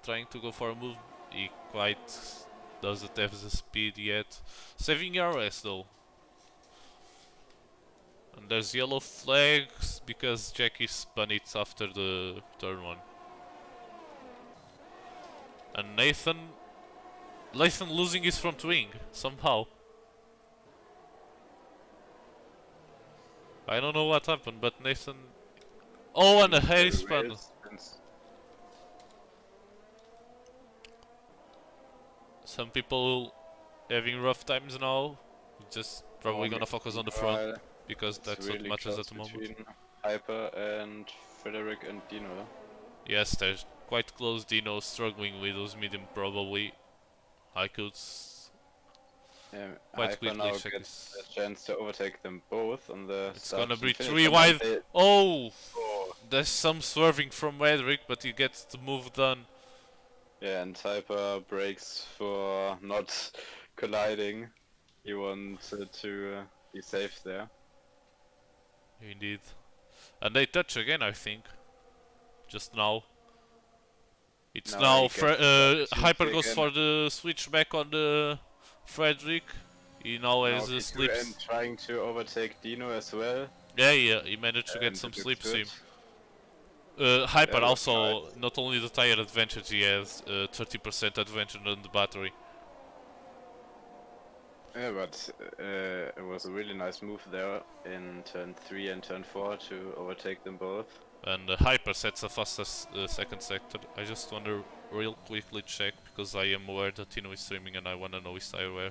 A: trying to go for a move. He quite doesn't have the speed yet. Saving RS though. And there's yellow flags because Jackie spun it after the turn 1. And Nathan losing his front wing somehow. I don't know what happened, but Nathan... Oh, and a hair spun. Some people having rough times now. Just probably gonna focus on the front
B: Meanwhile,
A: because
B: it's
A: that's what
B: really
A: matters at
B: close
A: the moment.
B: between Hyper and Frederick and Dino.
A: Yes, they're quite close. Dino struggling with those medium probably. I could
B: Yeah,
A: quite
B: Hyper
A: quickly
B: now
A: check
B: gets
A: this.
B: a chance to overtake them both on the
A: It's
B: start
A: gonna
B: and
A: be
B: finish,
A: 3
B: and then
A: wide.
B: they-
A: Oh!
B: oh.
A: There's some swerving from Edric, but he gets the move done.
B: Yeah, and Hyper breaks for not colliding. He wanted to be safe there.
A: Indeed. And they touch again, I think. Just now. It's
B: Now
A: now
B: he gets the
A: Hyper
B: opportunity
A: goes
B: again.
A: for the switch back on the Frederick. He now
B: Now
A: has
B: P2
A: slips.
B: and trying to overtake Dino as well.
A: Yeah, he managed to get
B: And
A: some
B: it looks
A: slips
B: good.
A: in. Hyper
B: Yeah,
A: also,
B: right.
A: not only the tire advantage, he has 30% advantage on the battery.
B: Yeah, but it was a really nice move there in turn 3 and turn 4 to overtake them both.
A: And Hyper sets the fastest second sector. I just wanna real quickly check because I am aware that Tino is streaming and I wanna know his tire wear.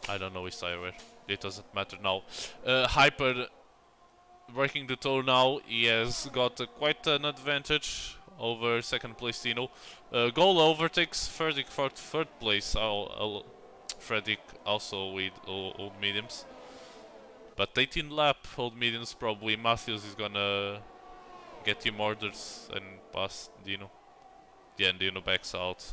A: I don't know his tire wear. It doesn't matter now. Hyper breaking the toe now. He has got quite an advantage over second place Tino. Goal overtakes Fredrik for third place. Fredrik also with old mediums. But 18 lap old mediums probably. Matthews is gonna get him orders and pass Dino. Yeah, and Dino backs out.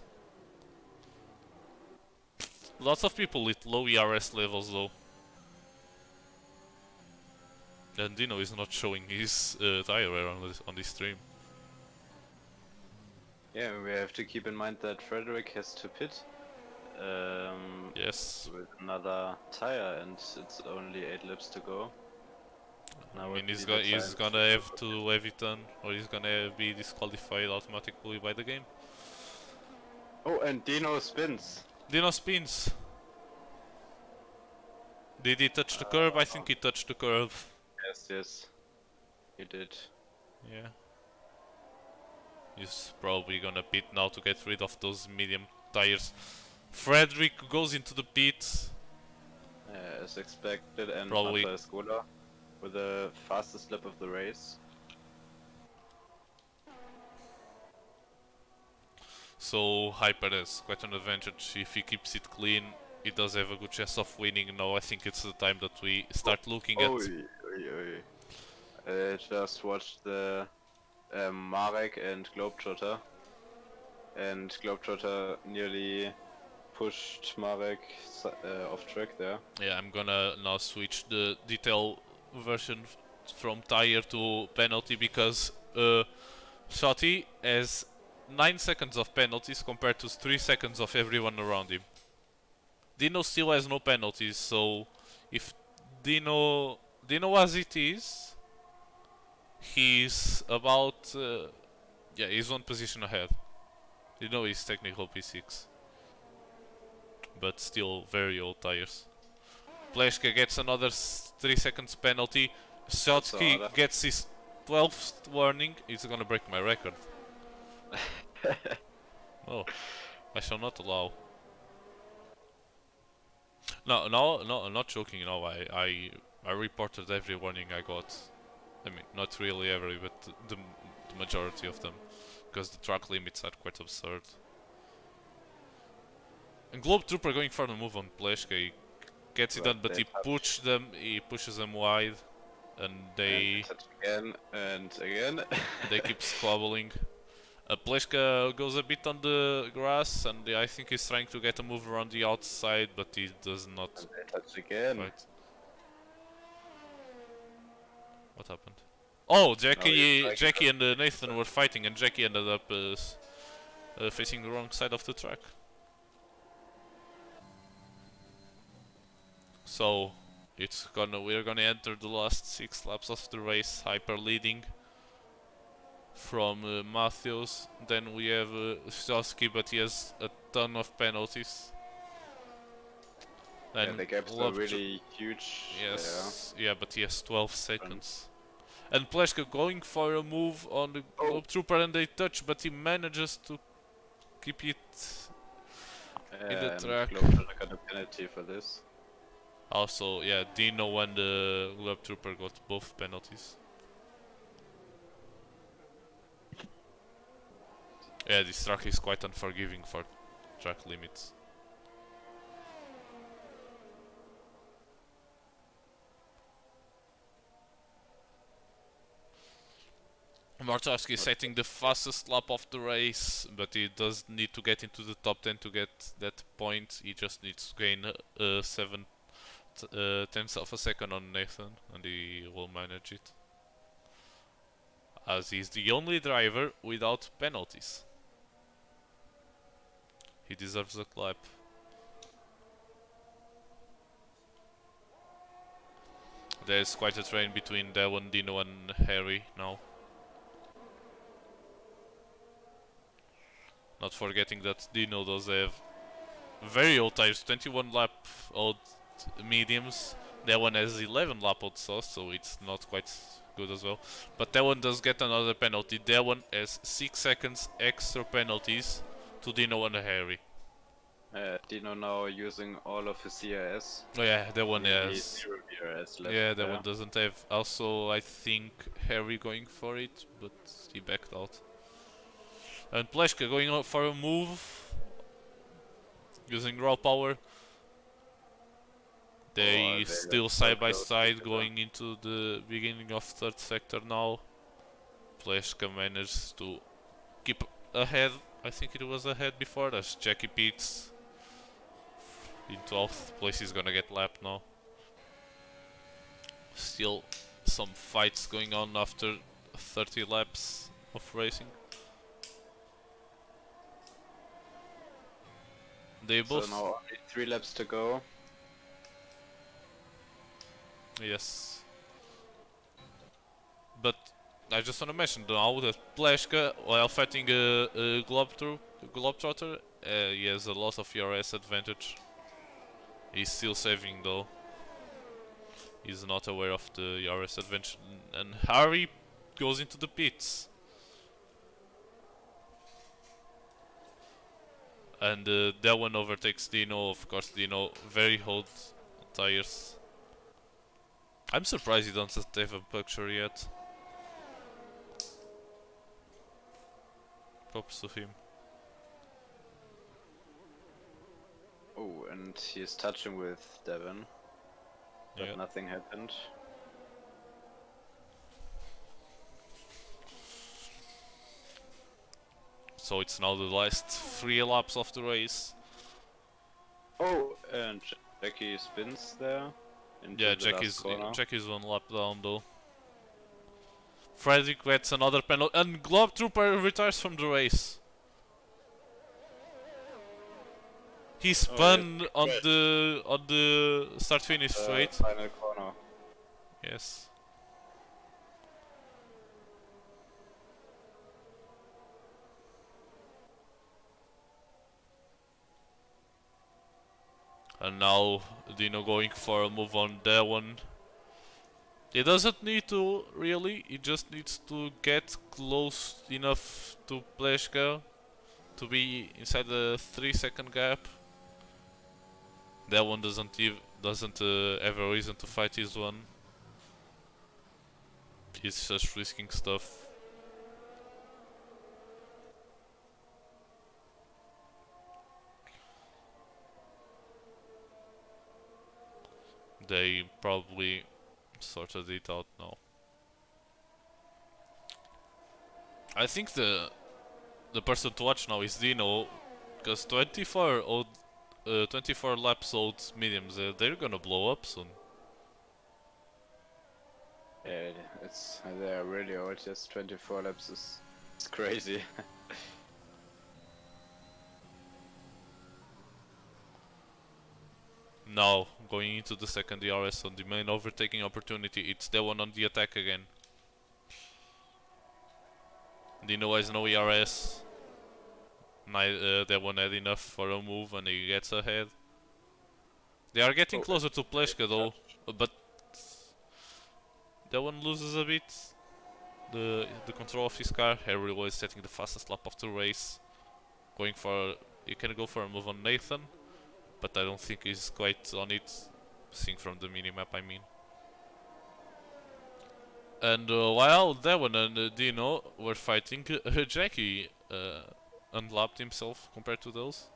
A: Lots of people with low ERS levels though. And Dino is not showing his tire wear on this stream.
B: Yeah, we have to keep in mind that Frederick has to pit
A: Yes.
B: with another tire, and it's only 8 laps to go.
A: I
B: Now
A: mean,
B: would
A: he's
B: be the
A: he's
B: time
A: gonna have to have it done, or he's gonna be disqualified automatically by the game.
B: Oh, and Dino spins.
A: Dino spins. Did he touch the curb? I think he touched the curb.
B: Yes, yes, he did.
A: Yeah. He's probably gonna pit now to get rid of those medium tires. Frederick goes into the pit.
B: As expected, and
A: Probably.
B: Rafael Scola with the fastest lap of the race.
A: So Hyper has quite an advantage. If he keeps it clean, he does have a good chance of winning. Now I think it's the time that we start looking at.
B: I just watched the Marek and Globetrotter, and Globetrotter nearly pushed Marek off track there.
A: Yeah, I'm gonna now switch the detail version from tire to penalty because Shotty has 9 seconds of penalties compared to 3 seconds of everyone around him. Dino still has no penalties, so if Dino as it is, he's about yeah, he's 1 position ahead. Dino is technical P6, but still very old tires. Pleška gets another 3 seconds penalty. Shotki gets his 12th warning. He's gonna break my record. Oh, I shall not allow. No, I'm not joking. No, I reported every warning I got. I mean, not really every, but the majority of them, because the track limits are quite absurd. And Globe Trooper going for the move on Pleška. He gets it done, but he pushes them wide, and they
B: touch again and again.
A: they keep squabbling. Pleška goes a bit on the grass, and I think he's trying to get a move around the outside, but he does not.
B: And they touch again.
A: Right. What happened? Oh, Jackie and Nathan were fighting, and Jackie ended up facing the wrong side of the track. So we're gonna enter the last 6 laps of the race. Hyper leading from Matthews. Then we have Stosky, but he has a ton of penalties.
B: Then the gaps are really huge.
A: Yes, yeah, but he has 12 seconds. And Pleška going for a move on the Globe Trooper and they touch, but he manages to keep it in the
B: And
A: track.
B: Globe Trooper got a penalty for this.
A: Also, yeah, Dino and the Globe Trooper got both penalties. Yeah, this track is quite unforgiving for track limits. Martowski is setting the fastest lap of the race, but he does need to get into the top 10 to get that point. He just needs to gain 7 tenths of a second on Nathan, and he will manage it. As he's the only driver without penalties. He deserves a clap. There's quite a train between Devon, Dino and Harry now. Not forgetting that Dino does have very old tires, 21 lap old mediums. That one has 11 lap old sauce, so it's not quite good as well. But that one does get another penalty. That one has 6 seconds extra penalties to Dino and Harry.
B: Dino now using all of his CRS.
A: Oh yeah, that one has
B: 0 DRS left.
A: yeah, that one doesn't have. Also, I think Harry going for it, but he backed out. And Pleška going out for a move, using raw power. They still side by side going into the beginning of third sector now. Pleška managed to keep ahead. I think it was ahead before. That's Jackie Pitts in 12th place. He's gonna get lapped now. Still some fights going on after 30 laps of racing. They both.
B: So now only 3 laps to go.
A: Yes. But I just want to mention now that Pleška, while fighting a Globetrotter, he has a lot of ERS advantage. He's still saving though. He's not aware of the ERS advantage. And Harry goes into the pits. And that one overtakes Dino. Of course, Dino very old tires. I'm surprised he doesn't have a puncture yet. Props to him.
B: Oh, and he's touching with Devon. But
A: Yeah.
B: nothing happened.
A: So it's now the last 3 laps of the race.
B: Oh, and Jackie spins there.
A: Yeah, Jack is 1 lap down though. Frederick gets another penalty, and Globetrooper retires from the race. He spun on the start-finish straight.
B: Final corner.
A: Yes. And now Dino going for a move on that one. He doesn't need to really, he just needs to get close enough to Pleška to be inside the 3-second gap. That one doesn't have a reason to fight his one. He's just risking stuff. They probably sorted it out now. I think the person to watch now is Dino, because 24 laps old mediums, they're gonna blow up soon.
B: Yeah, they're really old. Just 24 laps it's crazy.
A: Now, going into the second DRS on the main overtaking opportunity, it's the one on the attack again. Dino has no ERS. That one had enough for a move and he gets ahead. They are getting closer to Pleška though, but that one loses a bit. the control of his car. Ero is setting the fastest lap of the race, going for. You can go for a move on Nathan, but I don't think he's quite on it. Seeing from the minimap, I mean. And while Devon and Dino were fighting, Jackie unlapped himself compared to those,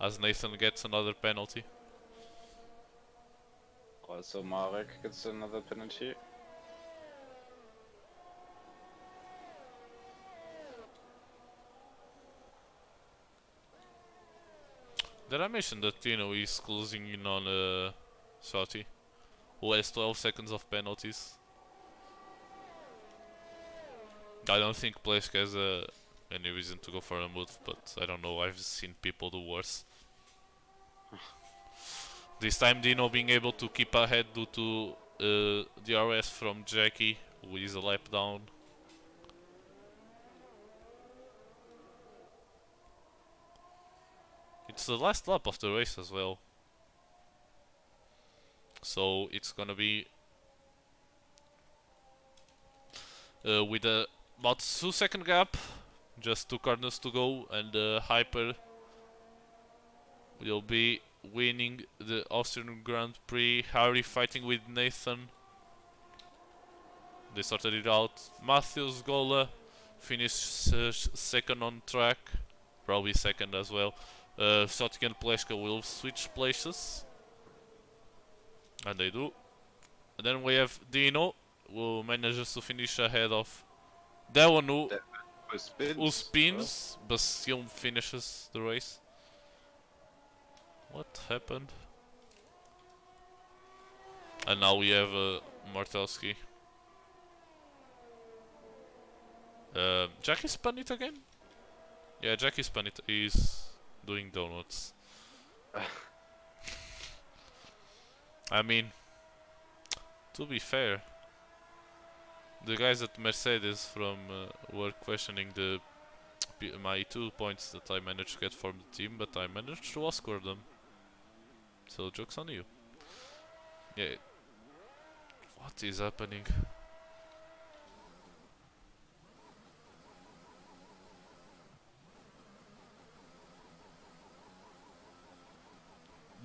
A: as Nathan gets another penalty.
B: Also Marek gets another penalty.
A: Did I mention that Dino is closing in on Shotty, who has 12 seconds of penalties? I don't think Plesk has any reason to go for a move, but I don't know, I've seen people do worse. This time Dino being able to keep ahead due to DRS from Jackie, who is a lap down. It's the last lap of the race as well. So it's gonna be with a about 2-second gap, just 2 corners to go, and Hyper will be winning the Austrian Grand Prix. Harry fighting with Nathan. They sorted it out. Matthews Gola finished second on track, probably second as well. Sotik and Pleska will switch places, and they do. And then we have Dino, who manages to finish ahead of Devon, who spins, but still finishes the race. What happened? And now we have Martelski. Jackie spun it again? Yeah, Jackie spun it. He's doing donuts. I mean, to be fair, the guys at Mercedes from were questioning my 2 points that I managed to get from the team, but I managed to outscore them. So joke's on you. Yeah. What is happening?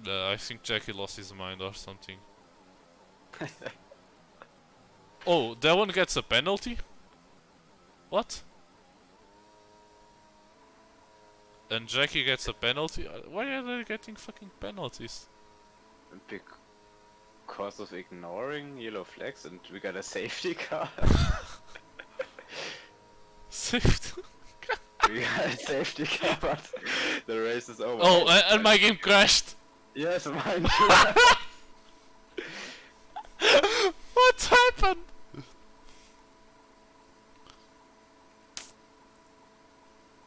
A: I think Jackie lost his mind or something. Oh, that one gets a penalty? What? And Jackie gets a penalty? Why are they getting fucking penalties?
B: Because of ignoring yellow flags, and we got a safety car.
A: Safety?
B: We got a safety car, but the race is over.
A: Oh, and my game crashed!
B: Yes, mine too.
A: What happened?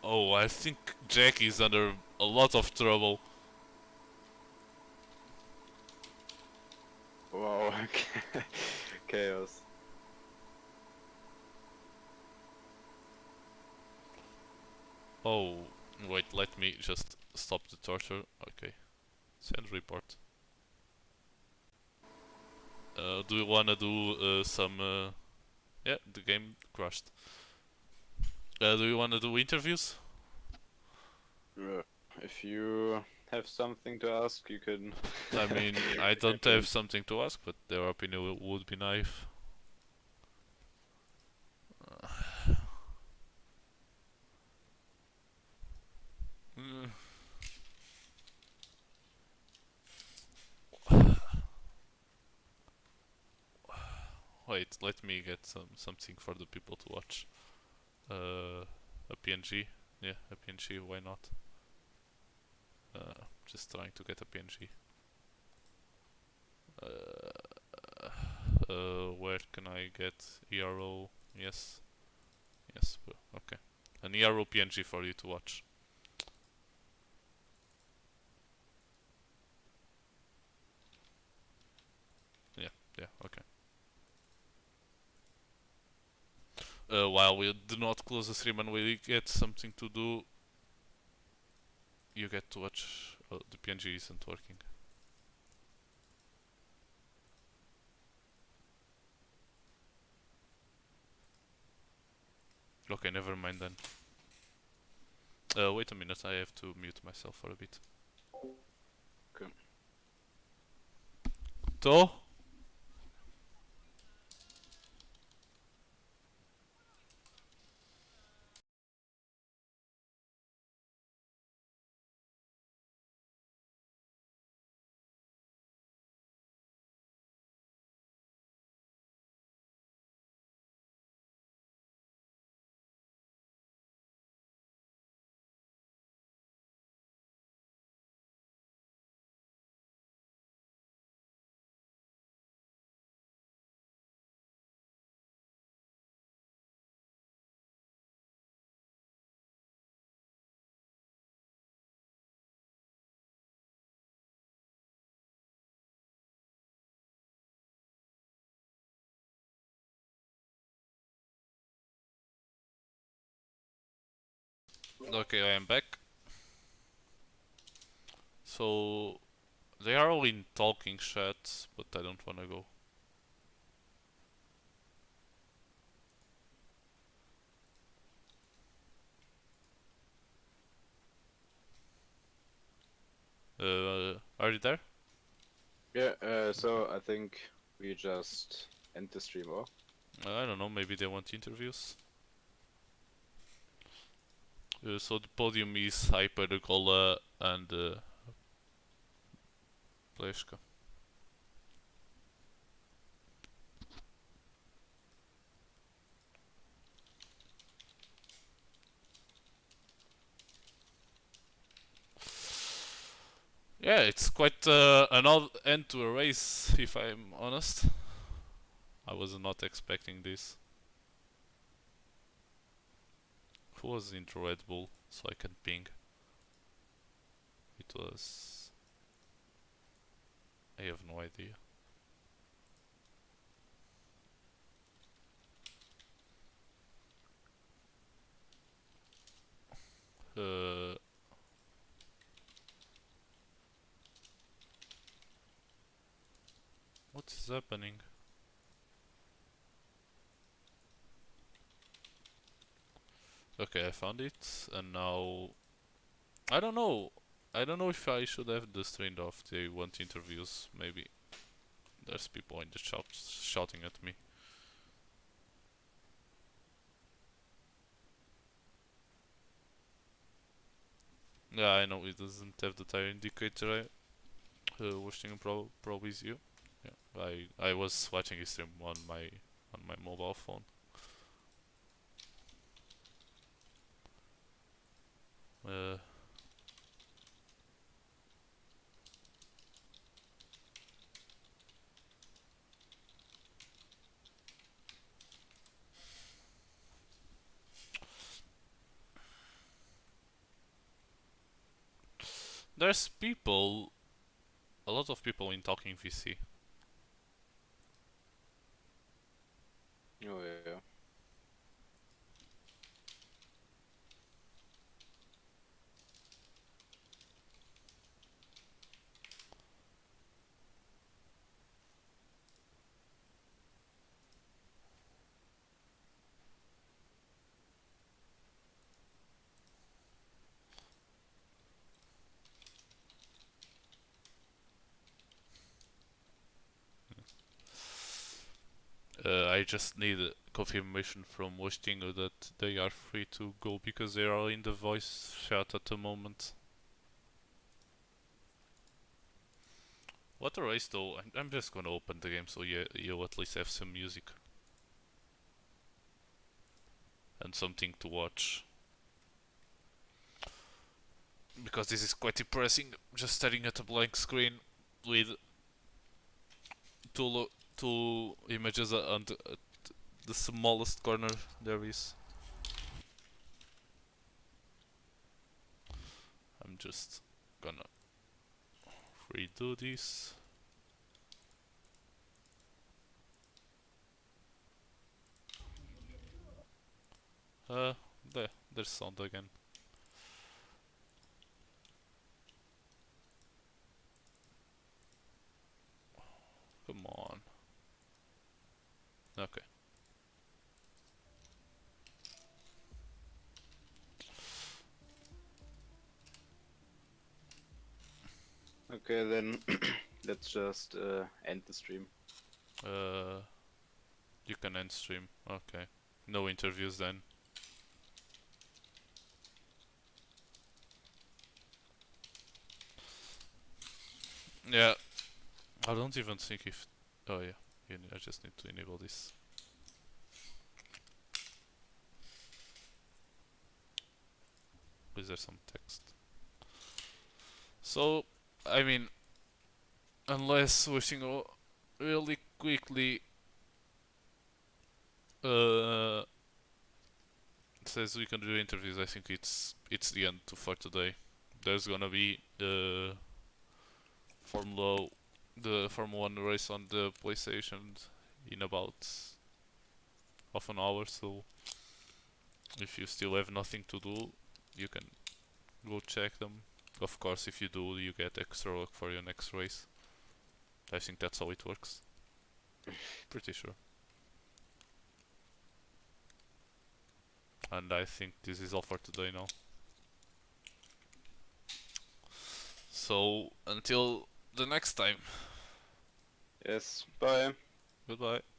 A: Oh, I think Jackie's under a lot of trouble.
B: Wow, chaos.
A: Oh, wait, let me just stop the torture. Okay. Send report. Do you wanna do some... yeah, the game crashed. Do you wanna do interviews?
B: If you have something to ask, you can...
A: I mean, I don't have something to ask, but their opinion would be nice. Wait, let me get something for the people to watch. A PNG, yeah, a PNG. Why not? Just trying to get a PNG. Where can I get Ero? Yes, yes. Okay, an Ero PNG for you to watch. Yeah, okay. While we do not close the stream and we get something to do, you get to watch. Oh, the PNG isn't working. Okay, never mind then. Wait a minute, I have to mute myself for a bit.
B: Okay.
A: Tô? Okay, I am back. So they are all in talking chat, but I don't wanna go. Are you there?
B: Yeah, so I think we just end the stream, or?
A: I don't know, maybe they want interviews. So the podium is Hyper, Gola, and Pleška. Yeah, it's quite an odd end to a race, if I'm honest. I was not expecting this. Who was in the Red Bull, so I can ping? It was... I have no idea. Uh, what is happening? Okay, I found it, and now... I don't know. I don't know if I should have this turned off. They want interviews, maybe. There's people in the shop shouting at me. Yeah, I know it doesn't have the tire indicator. Watching probably is you. Yeah, I was watching his stream on my mobile phone. Uh, there's people, a lot of people in talking VC.
B: Oh, yeah.
A: I just need a confirmation from Westingo that they are free to go because they are in the voice chat at the moment. What a race though. I'm just gonna open the game so you'll at least have some music. And something to watch. Because this is quite depressing, just staring at a blank screen with two images on the smallest corner there is. I'm just gonna redo this. There's sound again. Come on. Okay.
B: Okay, then let's just end the stream.
A: You can end stream. Okay. No interviews then. Yeah. I don't even think if. Oh yeah. I just need to enable this. Is there some text? So, I mean, unless wishing really quickly uh, says we can do interviews, I think it's the end for today. There's gonna be Formula the Formula 1 race on the PlayStation in about half an hour, so if you still have nothing to do, you can go check them. Of course, if you do, you get extra luck for your next race. I think that's how it works. Pretty sure. And I think this is all for today now. So, until the next time.
B: Yes, bye.
A: Goodbye.